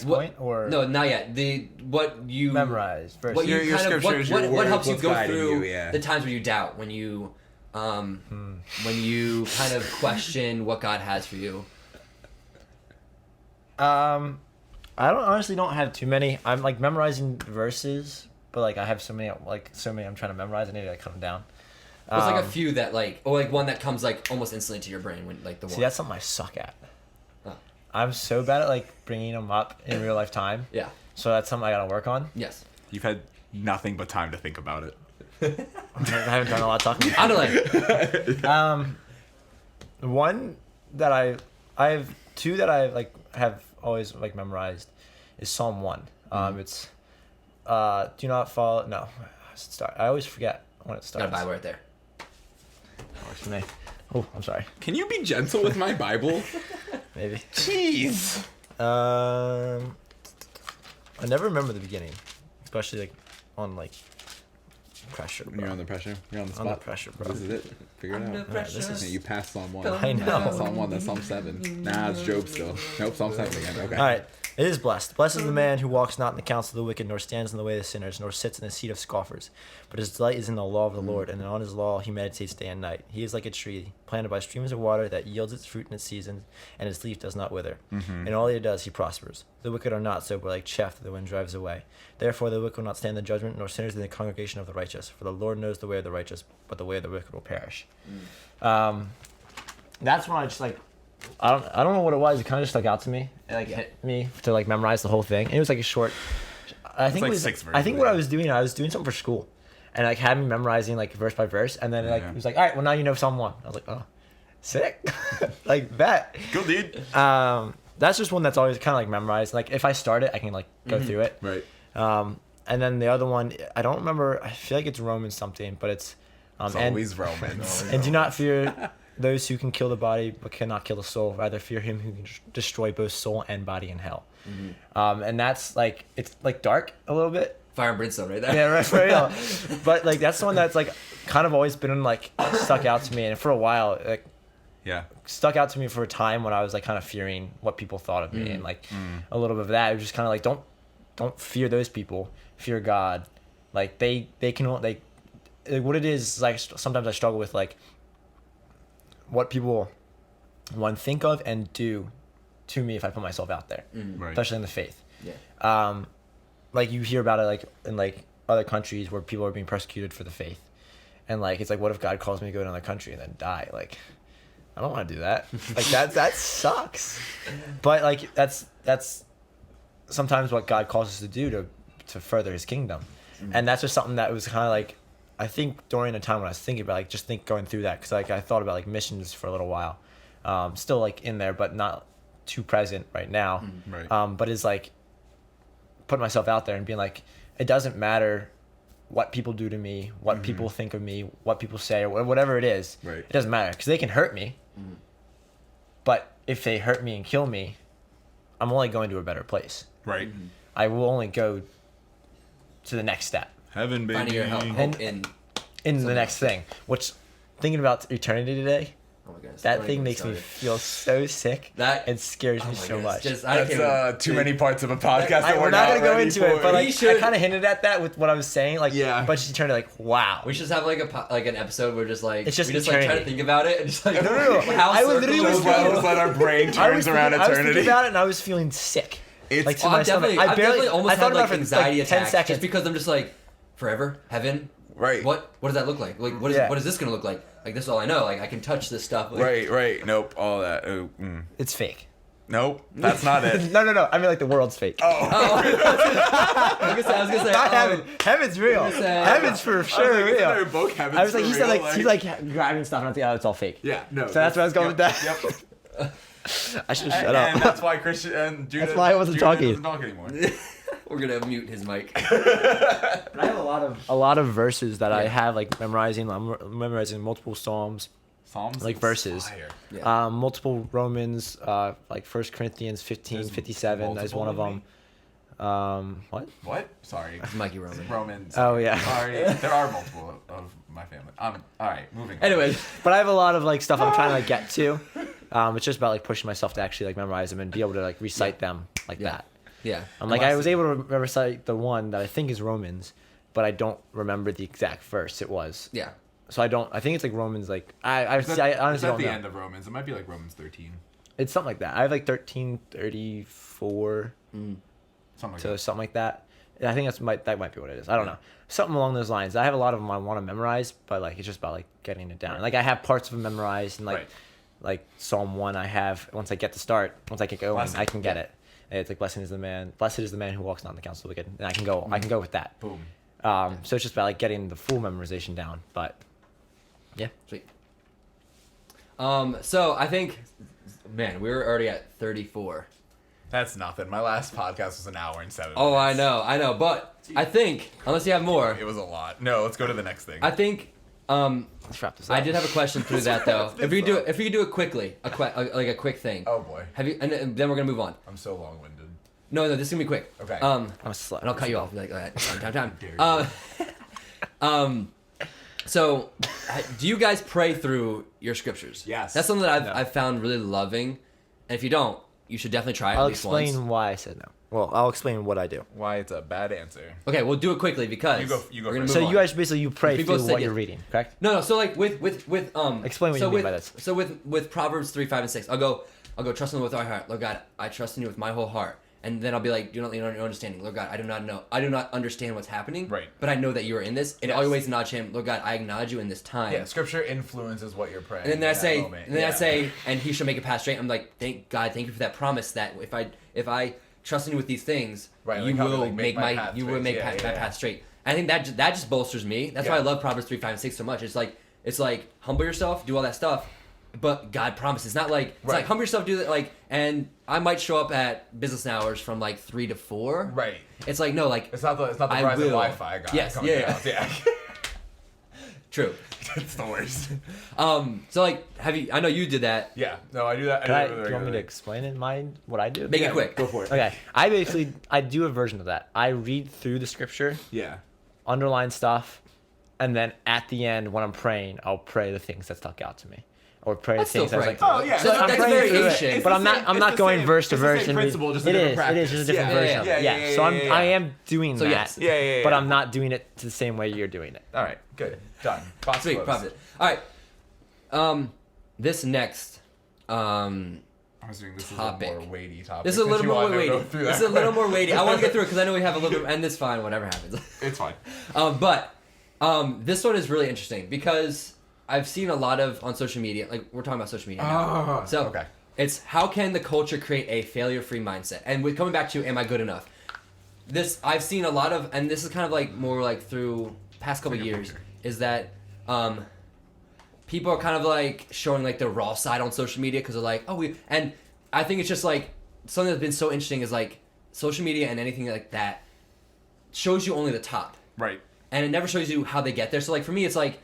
S2: What-
S3: point, or
S2: no, not yet. What you
S3: memorize first?
S2: What you
S1: Your
S2: kind of
S1: scriptures,
S2: what,
S1: your
S2: what
S1: words,
S2: helps you
S1: what's
S2: go
S1: guiding
S2: through
S1: you, yeah.
S2: the times when you doubt, when you kind of question what God has for you.
S3: I honestly don't have too many. I'm like memorizing verses, but like I have so many I'm trying to memorize. I need to like cut them down.
S2: There's like a few that like, or like one that comes like almost instantly to your brain when like the one.
S3: See, that's something I suck at.
S2: Oh.
S3: I'm so bad at like bringing them up in real life time.
S2: Yeah.
S3: So that's something I gotta work on.
S2: Yes.
S1: You've had nothing but time to think about it.
S3: I haven't done a lot of talking.
S2: I don't like.
S3: One that I have two that I like have always like memorized is Psalm 1. It's do not fall. No, start. I always forget when it
S2: Got a
S3: starts.
S2: Bible right there.
S3: Works for me. Oh, I'm sorry.
S1: Can you be gentle with my Bible?
S3: Maybe.
S1: Jeez.
S3: I never remember the beginning, especially like on like pressure. Bro.
S1: You're on the pressure. You're on the spot.
S3: On the pressure, bro.
S1: This is it. Figure it out.
S2: Pressure.
S3: This is-
S1: Yeah, you passed Psalm 1.
S3: I know.
S1: That's Psalm 1. That's Psalm 7. Nah, it's Job still. Nope, Psalm 7 again. Okay.
S3: All right. It is blessed. Blessed is the man who walks not in the counsel of the wicked, nor stands in the way of sinners, nor sits in the seat of scoffers. But his delight is in the law of the Lord, and on his law he meditates day and night. He is like a tree planted by streams of water that yields its fruit in its season, and its leaf does not wither. In all he does, he prospers. The wicked are not so, but like chaff that the wind drives away. Therefore the wicked will not stand in the judgment, nor sinners in the congregation of the righteous. For the Lord knows the way of the righteous, but the way of the wicked will perish. That's when I just like, I don't know what it was. It kind of just stuck out to me. It like hit me to like memorize the whole thing. And it was like a short. I think
S1: like
S3: it was.
S1: 6 verses.
S3: I think what I was doing something for school, and like had me memorizing like verse by verse, and then like
S1: Yeah.
S3: it was like, all right, well now you know Psalm 1. I was like, oh, sick, like that.
S1: Go, dude.
S3: That's just one that's always kind of like memorized. Like if I start it, I can like go through it.
S1: Right.
S3: And then the other one, I don't remember. I feel like it's Romans something, but it's.
S1: It's
S3: and,
S1: always Romans.
S3: and do not fear those who can kill the body but cannot kill the soul. Rather fear him who can destroy both soul and body in hell. And that's like, it's like dark a little bit.
S2: Fire and brimstone right there.
S3: Yeah, right, for real. But like that's the one that's like kind of always been like stuck out to me, and for a while like
S1: Yeah.
S3: stuck out to me for a time when I was like kind of fearing what people thought of me, and like a little bit of that. It was just kind of like don't fear those people, fear God. Like they can like what it is like. Sometimes I struggle with like what people one think of and do to me if I put myself out there,
S1: Right.
S3: especially in the faith.
S2: Yeah.
S3: Like you hear about it like in like other countries where people are being persecuted for the faith, and like it's like, what if God calls me to go to another country and then die? Like I don't want to do that. Like that sucks. But like that's sometimes what God calls us to do to further his kingdom. And that's just something that was kind of like, I think during the time when I was thinking about like going through that, because like I thought about like missions for a little while, still like in there but not too present right now.
S1: Right.
S3: But it's like putting myself out there and being like, it doesn't matter what people do to me, what people think of me, what people say, or whatever it is.
S1: Right.
S3: It doesn't matter, because they can hurt me. But if they hurt me and kill me, I'm only going to a better place.
S1: Right.
S3: I will only go to the next step
S1: Heaven, baby.
S2: Finding your hope in.
S3: in the next thing. Which, thinking about eternity today,
S2: Oh my goodness.
S3: that
S2: don't
S3: thing
S2: even
S3: makes me
S2: start it.
S3: feel so sick.
S2: That-
S3: and scares
S2: Oh
S3: me
S2: my
S3: so
S2: goodness,
S3: much.
S2: Just, I can't
S1: That's too many parts of a podcast that
S3: we're not gonna go
S1: ready
S3: into it,
S1: for.
S3: but like
S2: We should-
S3: I kind of hinted at that with what I was saying. Like,
S1: Yeah.
S3: But she turned it like, wow.
S2: We should have like an episode where just like
S3: It's just
S2: we just like try to
S3: eternity.
S2: think about it and just like
S3: No.
S2: how
S3: I would literally
S2: circles
S3: was
S2: go.
S3: thinking-
S1: Just let our brain
S3: I
S1: turns
S3: was
S1: around
S3: thinking
S1: eternity.
S3: about it, and I was feeling sick.
S1: It's
S3: Like, to
S2: Oh,
S3: my
S2: I've definitely,
S3: stomach.
S2: I've definitely almost
S3: I thought
S2: had
S3: about
S2: like
S3: it for,
S2: anxiety
S3: 10
S2: attacks
S3: seconds.
S2: just because I'm just like forever heaven.
S1: Right.
S2: What does that look like? Like what is
S3: Yeah.
S2: what is this gonna look like? Like this is all I know. Like I can touch this stuff. Like,
S1: Right. Nope. All that. Oh,
S3: It's fake.
S1: Nope. That's not it.
S3: No. I mean, like the world's fake.
S1: Oh.
S2: I was gonna say.
S3: Not heaven. Heaven's real.
S2: gonna say-
S3: Heaven's for sure
S1: Isn't there a
S3: real.
S1: book, Heaven's
S3: I was like,
S1: for
S3: he said
S1: real?
S3: like he's like grabbing stuff, and I was like, oh, it's all fake.
S1: Yeah. No.
S3: So that's where I was going with that.
S1: Yep.
S3: I should
S1: And,
S3: shut
S1: and
S3: up.
S1: that's why Christian and Judah.
S3: That's why I wasn't
S1: Judah
S3: talking.
S1: Doesn't talk anymore.
S2: We're gonna mute his mic.
S3: But I have a lot of verses that I
S2: Yeah.
S3: have like memorizing. I'm memorizing multiple psalms,
S1: Psalms.
S3: like verses.
S1: Fire.
S2: Yeah.
S3: Multiple Romans, like 1 Corinthians 15,
S1: There's
S3: 57 is one of
S1: multiple
S3: them. What?
S1: What? Sorry.
S2: It's Mikey Roman.
S1: Romans.
S3: Oh, yeah.
S1: Sorry. There are multiple of my family. All right. Moving on.
S2: Anyways,
S3: But I have a lot of like stuff I'm trying to like get to. It's just about like pushing myself to actually like memorize them and be able to like recite them like
S2: Yeah.
S3: that.
S2: yeah.
S3: I'm like, I was able to recite the one that I think is Romans, but I don't remember the exact verse it was.
S2: Yeah.
S3: So I think it's like Romans, like, I
S1: Is that,
S3: honestly
S1: is that
S3: don't
S1: the
S3: know.
S1: end of Romans? It might be like Romans 13.
S3: It's something like that. I have like 1334
S1: Something like
S3: to
S1: that.
S3: something like that. And I think that might be what it is. I don't know. Something along those lines. I have a lot of them I want to memorize, but like it's just about like getting it down.
S1: Right.
S3: Like I have parts of them memorized, and like
S1: Right.
S3: like Psalm 1 I have. Once I get going,
S1: Blessed.
S3: I can get it. And it's like blessed is the man who walks not in the counsel of the wicked, and I can go with that.
S1: Boom.
S3: So it's just about like getting the full memorization down. But yeah,
S2: Sweet. So I think, man, we were already at 34.
S1: That's nothing. My last podcast was an hour and 7
S2: Oh, I
S1: minutes.
S2: know, but I think unless you have more,
S1: It was a lot. No, let's go to the next thing.
S2: I think
S3: let's wrap this up.
S2: I did have a question through that though. If you do it quickly, like a quick thing.
S1: Oh boy.
S2: Have you? And then we're gonna move on.
S1: I'm so long-winded.
S2: No, this is gonna be quick.
S1: Okay.
S3: I'm a slut.
S2: And I'll cut you off. Like, all right, time.
S1: Dare you.
S2: So, do you guys pray through your scriptures?
S1: Yes.
S2: That's something that
S1: No.
S2: I've found really loving. And if you don't, you should definitely try it
S3: I'll
S2: at least once.
S3: explain why I said no. Well, I'll explain what I do.
S1: Why it's a bad answer.
S2: Okay, we'll do it quickly because
S1: You go
S2: we're gonna
S1: first.
S2: move
S3: So
S2: on.
S3: you guys basically you pray
S2: People
S3: through
S2: said
S3: what
S2: yes.
S3: you're reading, correct?
S2: No. So like with
S3: Explain what
S2: so
S3: you mean
S2: with,
S3: by this.
S2: So with Proverbs 3, 5, and 6, I'll go trust in the Lord with our heart. Lord God, I trust in you with my whole heart. And then I'll be like, do not lean on your understanding. Lord God, I do not understand what's happening.
S1: Right.
S2: But I know that you are in this. In all your ways acknowledge him. Lord God, I acknowledge you in this time.
S1: Yeah, scripture influences what you're praying.
S2: And then I
S1: in that
S2: say,
S1: moment.
S2: I say, and he shall make it pass straight. I'm like, thank God, thank you for that promise that if I trust in you with these things,
S1: Right,
S2: you
S1: like how to,
S2: will
S1: like,
S2: make
S1: make my
S2: my
S1: path
S2: you will
S1: straight.
S2: make
S1: Yeah,
S2: my
S1: yeah.
S2: path straight. I think that just bolsters me. That's why I
S1: Yeah.
S2: love Proverbs 3, 5, and 6 so much. It's like humble yourself, do all that stuff, but God promises. It's not like it's
S1: Right.
S2: like humble yourself, do that, like, and I might show up at business hours from like 3 to 4.
S1: Right.
S2: It's like no, like
S1: It's not the
S2: I
S1: Verizon
S2: will.
S1: Wi-Fi guy.
S2: Yes,
S1: coming
S2: yeah.
S1: out. Yeah.
S2: true.
S1: It's the worst.
S2: So like, I know you did that.
S1: Yeah. No, I do that.
S3: Can I,
S1: do
S3: do
S1: it
S3: you want me to
S1: regularly.
S3: explain it? What I do?
S2: Make
S1: Yeah,
S2: it quick.
S1: Go for it.
S3: Okay, I do a version of that. I read through the scripture,
S1: Yeah.
S3: underline stuff, and then at the end when I'm praying, I'll pray the things that stuck out to me, or pray
S2: That's
S3: the things
S2: still
S3: I was
S2: praying.
S3: like.
S1: Oh yeah.
S2: So
S3: I'm
S2: that's
S3: praying
S2: very
S3: through it,
S2: ancient.
S3: but I'm not going verse to verse and read.
S1: principle, just a
S3: It
S1: different
S3: is just a different
S2: Yeah,
S3: version
S2: yeah,
S3: of
S1: yeah.
S3: it.
S1: Yeah,
S3: Yeah,
S1: yeah,
S3: so
S1: yeah, yeah.
S3: I am doing
S2: So
S3: that.
S2: yes.
S1: Yeah.
S3: But I'm not doing it the same way you're doing it.
S1: All right. Good. Done. Box
S2: Sweet,
S1: closed.
S2: profit. All right. This next,
S1: I'm assuming this
S2: Topic.
S1: is a more weighty topic.
S2: this is a
S1: since
S2: little
S1: you
S2: more
S1: wanted to go
S2: weighty.
S1: through
S2: This is
S1: that
S2: a little
S1: quick.
S2: more weighty. I want to get through it because I know we have a little bit, and it's fine. Whatever happens.
S1: It's fine.
S2: But this one is really interesting because I've seen a lot of on social media. Like we're talking about social media now. So
S1: okay.
S2: it's how can the culture create a failure-free mindset? And we're coming back to am I good enough? This I've seen a lot of, and this is kind of like more like through past couple
S1: Take a
S2: years,
S1: picture.
S2: is that people are kind of like showing like their raw side on social media because they're like, and I think it's just like something that's been so interesting is like social media and anything like that shows you only the top,
S1: Right.
S2: and it never shows you how they get there. So like for me, it's like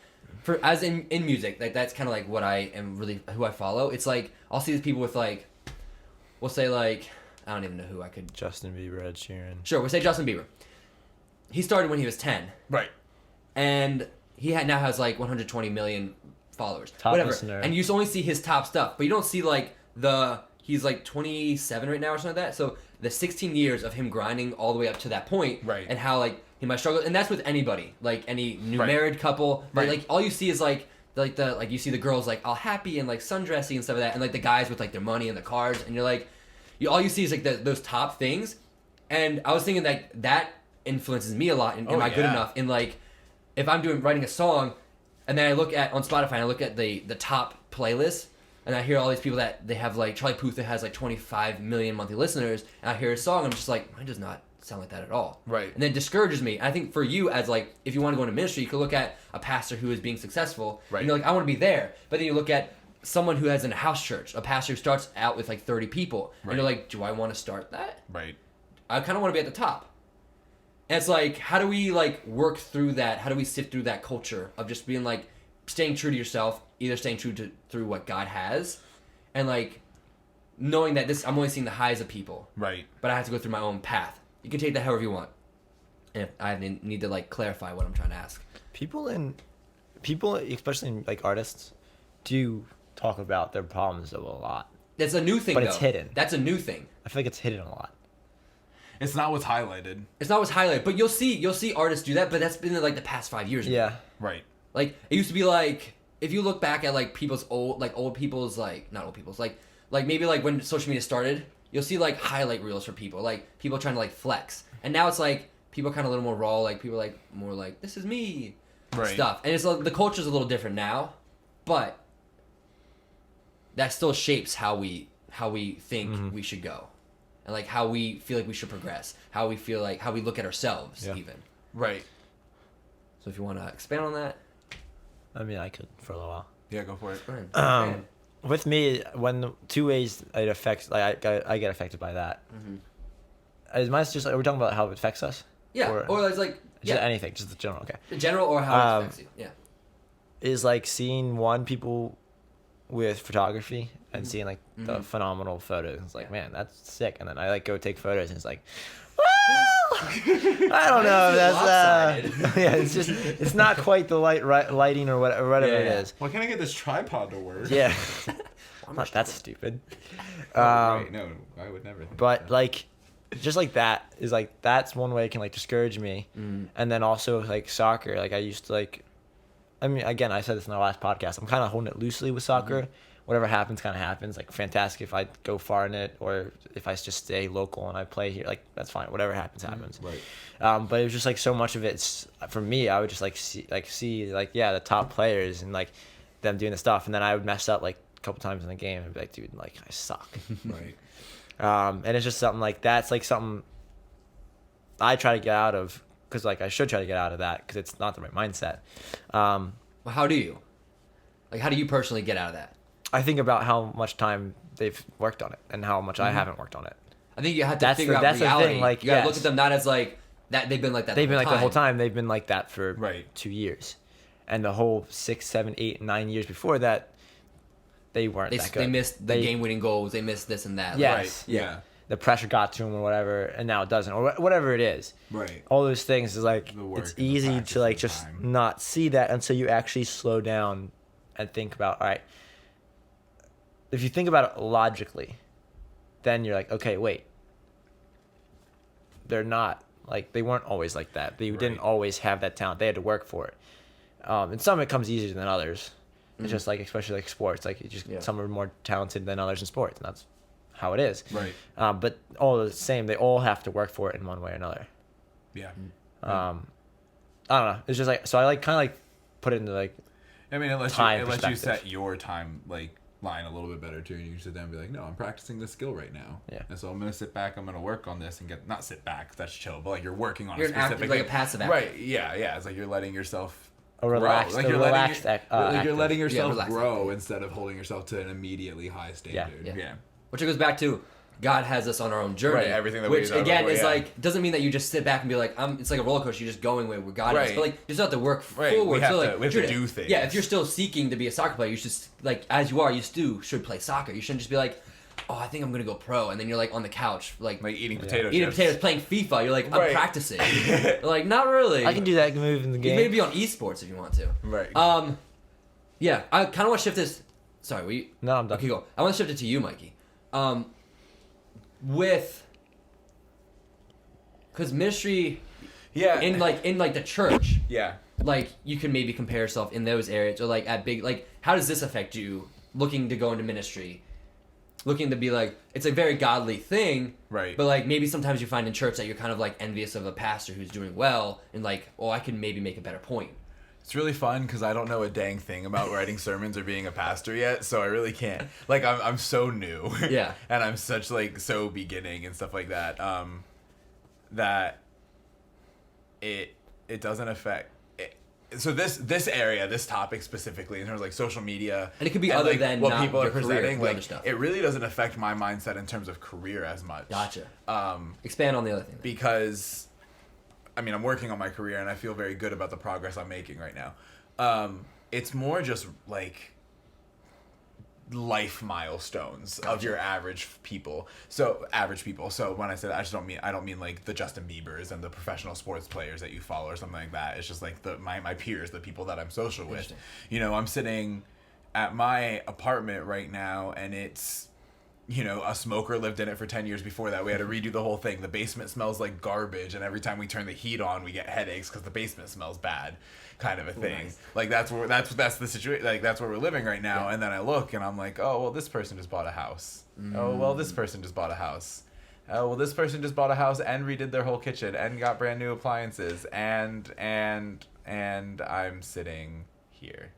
S2: as in music, like that's kind of like what I am really who I follow. It's like I'll see these people with like, we'll say like I don't even know who I could.
S3: Justin Bieber, Ed Sheeran.
S2: Sure, we'll say Justin Bieber. He started when he was 10,
S1: Right.
S2: and he now has like 120 million followers.
S3: Top
S2: whatever.
S3: listener.
S2: And you just only see his top stuff, but you don't see like he's like 27 right now or something like that. So the 16 years of him grinding all the way up to that point,
S1: Right.
S2: and how like he might struggle, and that's with anybody, like any new
S1: Right.
S2: married couple.
S1: Right.
S2: Like all you see is like you see the girls like all happy and like sundressy and stuff like that, and like the guys with like their money and the cars, and you're like, all you see is like those top things. And I was thinking that influences me a lot. Am I good
S1: yeah.
S2: enough? In like, if I'm writing a song, and then I look at on Spotify and I look at the top playlist, and I hear all these people that they have like Charlie Puth that has like 25 million monthly listeners, and I hear his song, I'm just like, mine does not sound like that at all.
S1: Right.
S2: And then it discourages me. I think for you as like, if you want to go into ministry, you could look at a pastor who is being successful,
S1: Right.
S2: and you're like, I want to be there. But then you look at someone who has in a house church, a pastor who starts out with like 30 people, and
S1: Right.
S2: you're like, do I want to start that?
S1: Right.
S2: I kind of want to be at the top. And it's like, how do we like work through that? How do we sift through that culture of just being like, staying true to yourself, either staying true to through what God has, and like knowing that I'm only seeing the highs of people,
S1: Right.
S2: but I have to go through my own path. You can take that however you want. And if I need to like clarify what I'm trying to ask.
S3: People, especially in, like artists, do talk about their problems a lot.
S2: That's a new thing,
S3: But
S2: though.
S3: it's hidden.
S2: That's a new thing.
S3: I feel like it's hidden a lot.
S1: It's not what's highlighted.
S2: It's not what's highlighted, but you'll see artists do that. But that's been in like the past 5 years.
S3: Yeah.
S1: Right.
S2: Like it used to be like if you look back at like people's old people's like not old people's like maybe like when social media started, you'll see like highlight reels for people, like people trying to like flex. And now it's like people are kind of a little more raw, like people are like more like this is me
S1: Right.
S2: stuff. And it's like, the culture's a little different now, but that still shapes how we think we should go. And like how we feel like we should progress, how we feel like how we look at ourselves even.
S1: Right.
S2: So if you want to expand on that,
S3: I mean, I could for a little while.
S1: Yeah, go for it.
S2: go ahead.
S3: Um, With me, when the two ways it affects, like I get affected by that. Is mine just? Are we talking about how it affects us?
S2: Yeah, or it's like
S3: Just anything, just the general. Okay.
S2: the general or how it affects you. Yeah.
S3: Is like seeing people with photography and seeing like the phenomenal photos. It's like, man, that's sick. And then I like go take photos, and it's like, I don't know. That's yeah. It's just it's not quite the lighting or whatever it is.
S1: Why can't I get this tripod to work?
S3: Yeah, I'm not that stupid.
S1: Right, no, I would never. Think
S3: But
S1: that.
S3: like, just like that is like that's one way it can like discourage me. And then also like soccer. Like I used to like, I mean, again, I said this in the last podcast. I'm kind of holding it loosely with soccer. Whatever happens, kind of happens. Like, fantastic if I go far in it, or if I just stay local and I play here. Like, that's fine. Whatever happens, happens.
S1: Right.
S3: But it was just like so much of it's for me. I would just like see the top players and like them doing the stuff, and then I would mess up like a couple times in the game and be like, dude, like I suck.
S1: Right.
S3: And it's just something like that's like something I try to get out of, because like I should try to get out of that, because it's not the right mindset.
S2: Well, how do you? Like, how do you personally get out of that?
S3: I think about how much time they've worked on it and how much I haven't worked on it.
S2: I think you have to figure out reality.
S3: The thing, like,
S2: you gotta look at them not as like that. They've been like that.
S3: They've been like the whole time. They've been like that for
S1: Right.
S3: 2 years, and the whole 6, 7, 8, 9 years before that, they weren't that good.
S2: They missed the game-winning goals. They missed this and that.
S3: Yes.
S1: Right. Yeah.
S3: The pressure got to them or whatever, and now it doesn't, or whatever it is.
S1: Right.
S3: All those things is like
S1: The work
S3: it's
S1: and the
S3: easy
S1: practice
S3: to like
S1: and
S3: just
S1: time.
S3: not see that until you actually slow down and think about, all right. If you think about it logically, then you're like, okay, wait. They're not like they weren't always like that. They didn't always have that talent. They had to work for it. And some of it comes easier than others. It's just like, especially like sports, like some are more talented than others in sports, and that's how it is.
S1: Right.
S3: But all the same, they all have to work for it in one way or another.
S1: Yeah.
S3: I don't know. It's just like, so I like kind of like put it into like,
S1: I mean, it lets
S3: time
S1: you
S3: perspective.
S1: set your time like line a little bit better too, and you can sit down and be like, no, I'm practicing this skill right now.
S3: Yeah.
S1: And so I'm gonna sit back. I'm gonna work on this and get not sit back. That's chill, but like you're working on
S2: You're
S1: a
S2: an
S1: specific
S2: active, like a
S1: thing.
S2: passive actor.
S1: Right. Yeah. Yeah. It's like you're letting yourself
S3: a relaxed,
S1: grow. Like
S3: a
S1: you're
S3: relaxed
S1: letting,
S3: you're
S1: you're letting yourself
S2: relaxed
S1: grow
S2: active.
S1: instead of holding yourself to an immediately high standard.
S2: Yeah. Which goes back to God has us on our own journey.
S1: Right, everything that we
S2: which
S1: talked
S2: again
S1: about,
S2: is
S1: yeah.
S2: like doesn't mean that you just sit back and be like, it's like a roller coaster. You're just going where God is,
S1: Right.
S2: but like you just have to work
S1: Right,
S2: forward.
S1: we have
S2: so
S1: to-
S2: like
S1: we have to
S2: Judah,
S1: do things.
S2: Yeah, if you're still seeking to be a soccer player, you should like as you are, you still should play soccer. You shouldn't just be like, oh, I think I'm gonna go pro, and then you're like on the couch like
S1: eating potato
S2: eating
S1: chips.
S2: potatoes, playing FIFA. You're like, I'm
S1: Right.
S2: practicing. Like not really.
S3: I can do that move in the
S2: You
S3: game.
S2: maybe be on esports if you want to.
S1: Right.
S2: Yeah, I kind of want to shift this. Sorry, were you?
S3: No, I'm done.
S2: Okay, go. I want to shift it to you, Mikey. Because ministry
S1: yeah.
S2: in like the church,
S1: yeah.
S2: like you can maybe compare yourself in those areas, or like at big, like how does this affect you looking to go into ministry, looking to be like it's a very godly thing,
S1: Right.
S2: But like maybe sometimes you find in church that you're kind of like envious of a pastor who's doing well, and like, oh, I can maybe make a better point.
S1: It's really fun because I don't know a dang thing about writing sermons or being a pastor yet, so I really can't. Like I'm so new.
S2: Yeah.
S1: And I'm such like so beginning and stuff like that. That it doesn't affect. So this area, this topic specifically, in terms of like social media,
S2: And it could be other
S1: like,
S2: than
S1: what
S2: not
S1: people are
S2: your career,
S1: presenting.
S2: the other
S1: Like
S2: stuff.
S1: it really doesn't affect my mindset in terms of career as much.
S2: Gotcha. Expand on the other thing. Then.
S1: Because I mean, I'm working on my career and I feel very good about the progress I'm making right now. It's more just like life milestones of your average people. So when I said I don't mean like the Justin Biebers and the professional sports players that you follow or something like that. It's just like my peers, the people that I'm social with. You know, I'm sitting at my apartment right now and it's, you know, a smoker lived in it for 10 years before that. We had to redo the whole thing. The basement smells like garbage, and every time we turn the heat on, we get headaches because the basement smells bad, kind of a thing.
S2: Nice.
S1: Like that's the situation. Like that's where we're living right now. Yeah. And then I look and I'm like, oh well, this person just bought a house. Oh well, this person just bought a house. Oh well, this person just bought a house and redid their whole kitchen and got brand new appliances and I'm sitting here.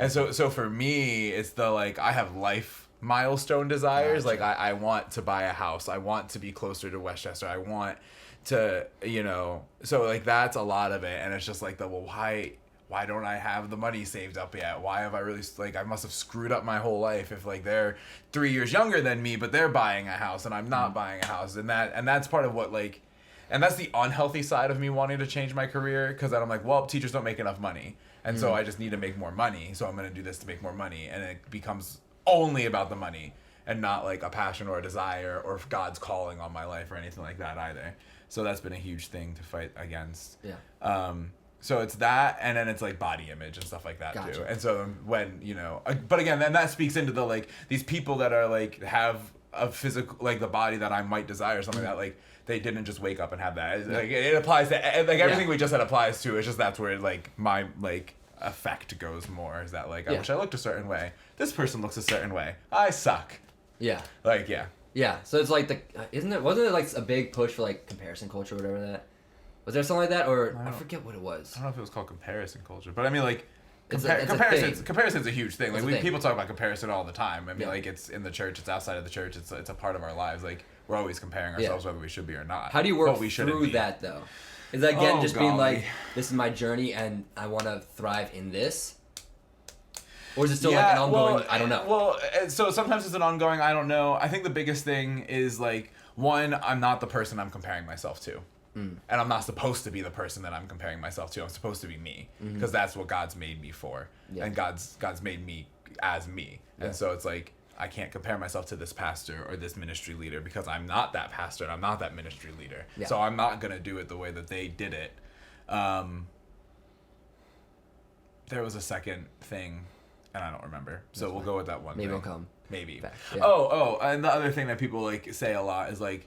S1: And so for me, it's the like I have life milestone desires.
S2: Gotcha.
S1: Like I want to buy a house. I want to be closer to Westchester. I want to, you know, so like that's a lot of it. And it's just like why don't I have the money saved up yet? Why have I really, like, I must have screwed up my whole life if like they're 3 years younger than me, but they're buying a house and I'm not buying a house. And that's part of what like, and that's the unhealthy side of me wanting to change my career. Cause then I'm like, well, teachers don't make enough money. And so I just need to make more money. So I'm going to do this to make more money. And it becomes only about the money and not like a passion or a desire or God's calling on my life or anything like that either. So that's been a huge thing to fight against.
S2: Yeah.
S1: So it's that, and then it's like body image and stuff like that
S2: Gotcha.
S1: too. And so when, you know, but again, then that speaks into the like these people that are like have a physical, like the body that I might desire or something like that, like they didn't just wake up and have that. Like it applies to like everything we just said applies to. It's just that's where like my like effect goes more, is that like I wish I looked a certain way. This person looks a certain way. I suck.
S2: Yeah.
S1: Like yeah.
S2: Yeah. So it's like wasn't it like a big push for like comparison culture or whatever that? Was there something like that, or I forget what it was.
S1: I don't know if it was called comparison culture, but I mean like
S2: It's
S1: comparison's a huge thing. Like people talk about comparison all the time. I mean like it's in the church, it's outside of the church, it's a part of our lives. Like we're always comparing ourselves whether we should be or not.
S2: How do you work through that though? Is that again just being like, this is my journey and I want to thrive in this? Or is it still like an ongoing, I don't know?
S1: Well, so sometimes it's an ongoing, I don't know. I think the biggest thing is like, one, I'm not the person I'm comparing myself to. And I'm not supposed to be the person that I'm comparing myself to. I'm supposed to be me. Because that's what God's made me for. Yeah. And God's made me as me. Yeah. And so it's like, I can't compare myself to this pastor or this ministry leader because I'm not that pastor and I'm not that ministry leader. Yeah. So I'm not going to do it the way that they did it. There was a second thing, and I don't remember. So we'll go with that one.
S2: Maybe it'll come.
S1: Maybe.
S2: Back. Yeah.
S1: Oh, and the other thing that people like say a lot is like,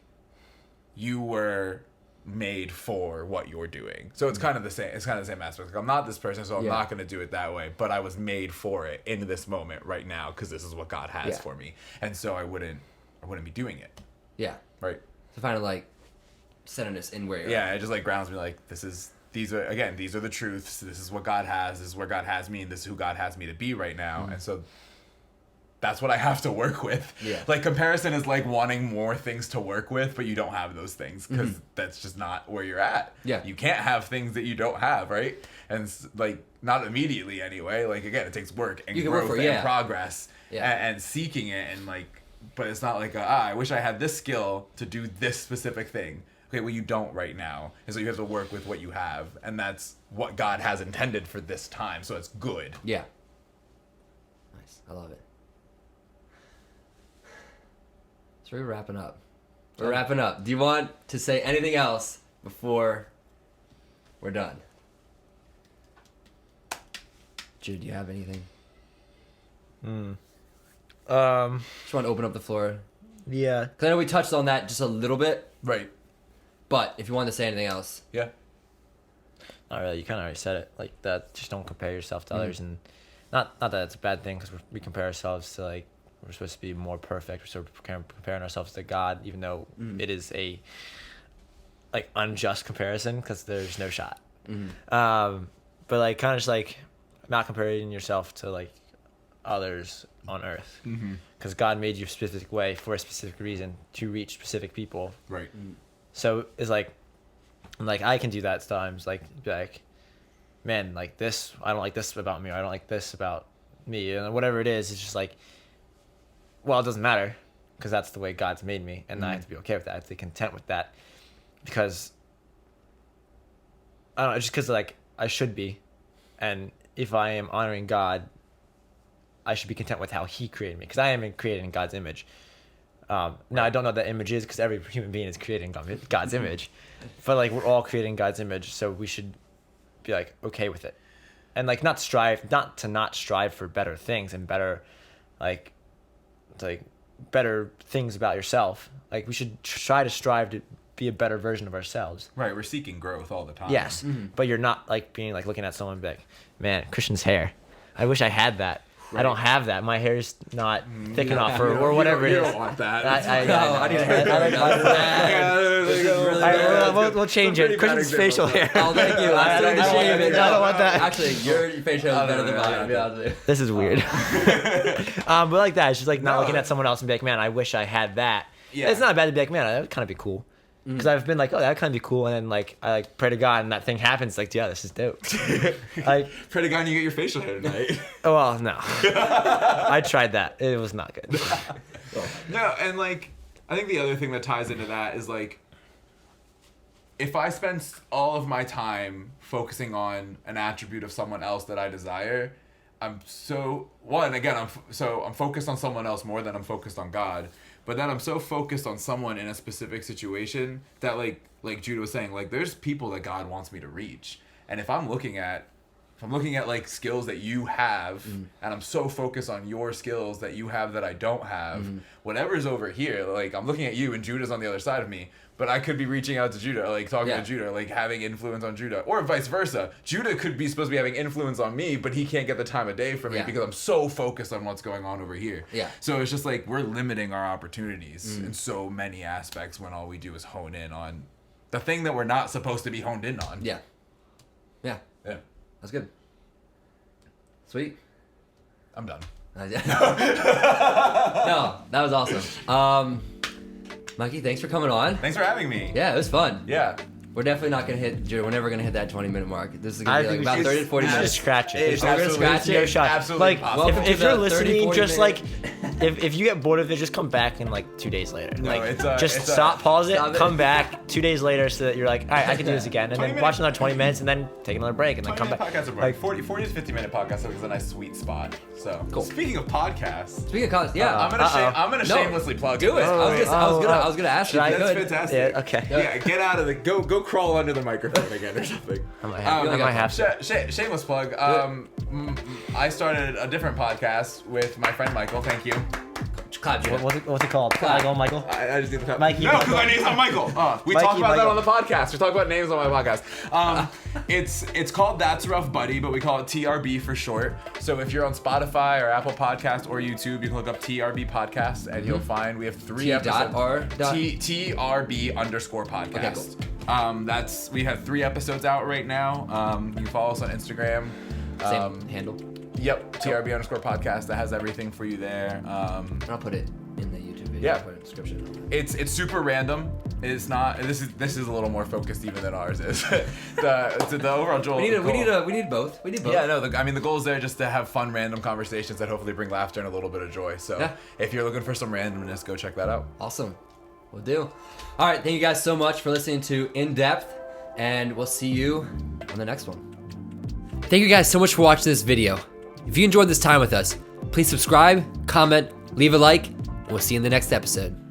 S1: you were made for what you're doing. So it's kind of the same. It's kind of the same aspect. Like, I'm not this person, so I'm not going to do it that way. But I was made for it in this moment right now because this is what God has for me, and so I wouldn't be doing it.
S2: Yeah.
S1: Right.
S2: So kind of like centeredness in where you're
S1: at. It just like grounds me. Like these are the truths. This is what God has. This is where God has me, and this is who God has me to be right now. And so that's what I have to work with. Yeah. Like comparison is like wanting more things to work with, but you don't have those things because that's just not where you're at. Yeah. You can't have things that you don't have, right? And like not immediately anyway. Like again, it takes work and growth and progress and seeking it and like, but it's not like I wish I had this skill to do this specific thing. Okay, well you don't right now, and so you have to work with what you have, and that's what God has intended for this time. So it's good.
S2: Yeah. Nice. I love it. So we're wrapping up. We're wrapping up. Do you want to say anything else before we're done? Jude, do you have anything? Just want to open up the floor.
S3: Yeah.
S2: Because I know we touched on that just a little bit.
S1: Right.
S2: But if you want to say anything else.
S1: Yeah.
S3: Not really. You kind of already said it. Like that. Just don't compare yourself to others, and not that it's a bad thing because we compare ourselves to like we're supposed to be more perfect. We're sort of comparing ourselves to God, even though it is a like unjust comparison because there's no shot. But like kind of just like not comparing yourself to like others on earth because God made you a specific way for a specific reason to reach specific people.
S1: Right.
S3: So it's like I can do that sometimes, like be like, man, like this, I don't like this about me, or I don't like this about me, and whatever it is, it's just like, well, it doesn't matter, because that's the way God's made me, and I have to be okay with that. I have to be content with that, because I don't know, just because like I should be, and if I am honoring God, I should be content with how He created me, because I am created in God's image. Now I don't know what that image is because every human being is created in God's image, but like we're all created in God's image, so we should be like okay with it, and like not strive for better things and better like better things about yourself. Like we should try to strive to be a better version of ourselves.
S1: Right, we're seeking growth all the time.
S3: Yes, but you're not like being like looking at someone and be like, man, Christian's hair, I wish I had that. Right. I don't have that. My hair's not thick enough, or whatever it is.
S1: You don't want that.
S3: I need a hair. We'll change it. Christian's facial hair.
S2: Oh, thank you. I
S3: don't want that.
S2: Actually, your facial hair is better than mine. To be honest with you.
S3: This is weird. But like that, it's just like not looking at someone else and be like, man, I wish I had that. Yeah. It's not bad to be like, man, that would kind of be cool. Because I've been like, oh, that would kind of be cool, and then like I like pray to God, and that thing happens. Like, yeah, this is dope. Like,
S1: pray to God, and you get your facial hair tonight.
S3: Oh well, no. I tried that. It was not good.
S1: No, and like I think the other thing that ties into that is like, if I spend all of my time focusing on an attribute of someone else that I desire, I'm focused on someone else more than I'm focused on God. But then I'm so focused on someone in a specific situation that like Judah was saying, like there's people that God wants me to reach. And if I'm looking at like skills that you have, and I'm so focused on your skills that you have that I don't have, whatever's over here, like I'm looking at you and Judah's on the other side of me, but I could be reaching out to Judah, like talking to Judah, like having influence on Judah, or vice versa. Judah could be supposed to be having influence on me, but he can't get the time of day from me because I'm so focused on what's going on over here. Yeah. So it's just like we're limiting our opportunities in so many aspects when all we do is hone in on the thing that we're not supposed to be honed in on.
S2: Yeah. Yeah.
S1: Yeah.
S2: That's good. Sweet.
S1: I'm done.
S2: No, that was awesome. Mikey, thanks for coming on.
S1: Thanks for having me.
S2: Yeah, it was fun.
S1: Yeah.
S2: We're definitely not going to hit, Drew, we're never going to hit that 20-minute mark. This is going to be like about 30 to 40 minutes.
S3: Just scratch it.
S1: It's absolutely,
S2: scratch it.
S3: No shot.
S1: Absolutely
S3: like, if you're listening, just like, if you get bored of it, just come back in like 2 days later.
S1: No,
S3: like, pause it, come back 2 days later so that you're like, all right, I can do this again. And then watch another 20 minutes and then take another break and then come back.
S1: Podcasts are like 40 to 50 minute podcast is a nice sweet spot. So cool. Speaking of podcasts. I'm gonna shamelessly plug
S2: do it. I was gonna ask you.
S1: That's fantastic.
S3: Yeah, okay.
S1: Yeah, get out of the go crawl under the microphone again or something.
S3: I might have to.
S1: Shameless plug. I started a different podcast with my friend Michael. Thank you.
S3: What's it called? Michael?
S1: I just need to clap.
S3: Mikey.
S1: No, because my name's not Michael. We talk about that on the podcast. We talk about names on my podcast. It's called That's Rough Buddy, but we call it TRB for short. So if you're on Spotify or Apple Podcasts or YouTube, you can look up TRB Podcast and you'll find we have 3 episodes. TRB _ podcast.
S2: Okay, cool.
S1: We have 3 episodes out right now. You can follow us on Instagram.
S2: Same handle.
S1: Yep, TRB _ podcast. That has everything for you there.
S2: I'll put it in the YouTube video.
S1: Yeah.
S2: I'll put it in the description.
S1: It's super random. It's not. This is a little more focused even than ours is. the overall goal.
S2: We need both.
S1: Yeah, no. The goal is there just to have fun, random conversations that hopefully bring laughter and a little bit of joy. So if you're looking for some randomness, go check that out.
S2: Awesome. We'll do. All right. Thank you guys so much for listening to InDepth, and we'll see you on the next one. Thank you guys so much for watching this video. If you enjoyed this time with us, please subscribe, comment, leave a like, and we'll see you in the next episode.